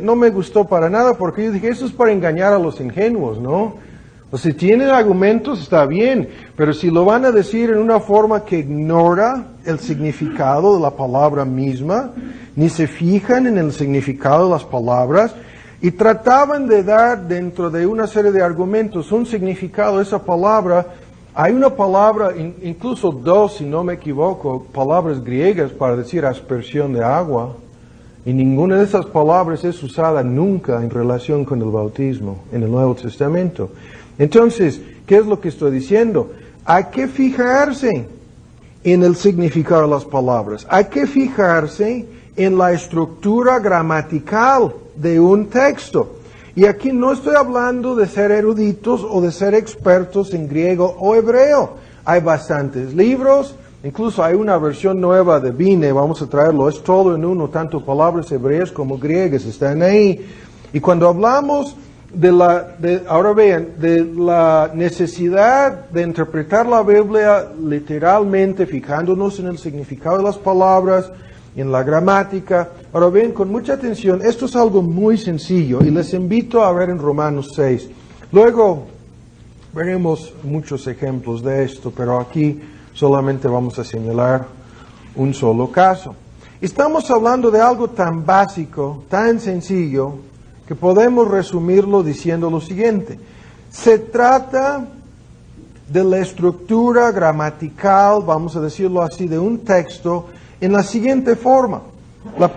S1: no me gustó para nada porque yo dije, eso es para engañar a los ingenuos, ¿no? O si tienen argumentos, está bien, pero si lo van a decir en una forma que ignora el significado de la palabra misma, ni se fijan en el significado de las palabras, y trataban de dar dentro de una serie de argumentos un significado de esa palabra. Hay una palabra, incluso dos, si no me equivoco, palabras griegas para decir aspersión de agua, y ninguna de esas palabras es usada nunca en relación con el bautismo en el Nuevo Testamento. Entonces, ¿qué es lo que estoy diciendo? Hay que fijarse en el significado de las palabras. Hay que fijarse en la estructura gramatical de un texto. Y aquí no estoy hablando de ser eruditos o de ser expertos en griego o hebreo. Hay bastantes libros, incluso hay una versión nueva de Vine, vamos a traerlo, es todo en uno, tanto palabras hebreas como griegas están ahí. Y cuando hablamos ahora vean, de la necesidad de interpretar la Biblia literalmente, fijándonos en el significado de las palabras, en la gramática. Ahora ven, con mucha atención, esto es algo muy sencillo y les invito a ver en Romanos 6. Luego veremos muchos ejemplos de esto, pero aquí solamente vamos a señalar un solo caso. Estamos hablando de algo tan básico, tan sencillo, que podemos resumirlo diciendo lo siguiente. Se trata de la estructura gramatical, vamos a decirlo así, de un texto en la siguiente forma. La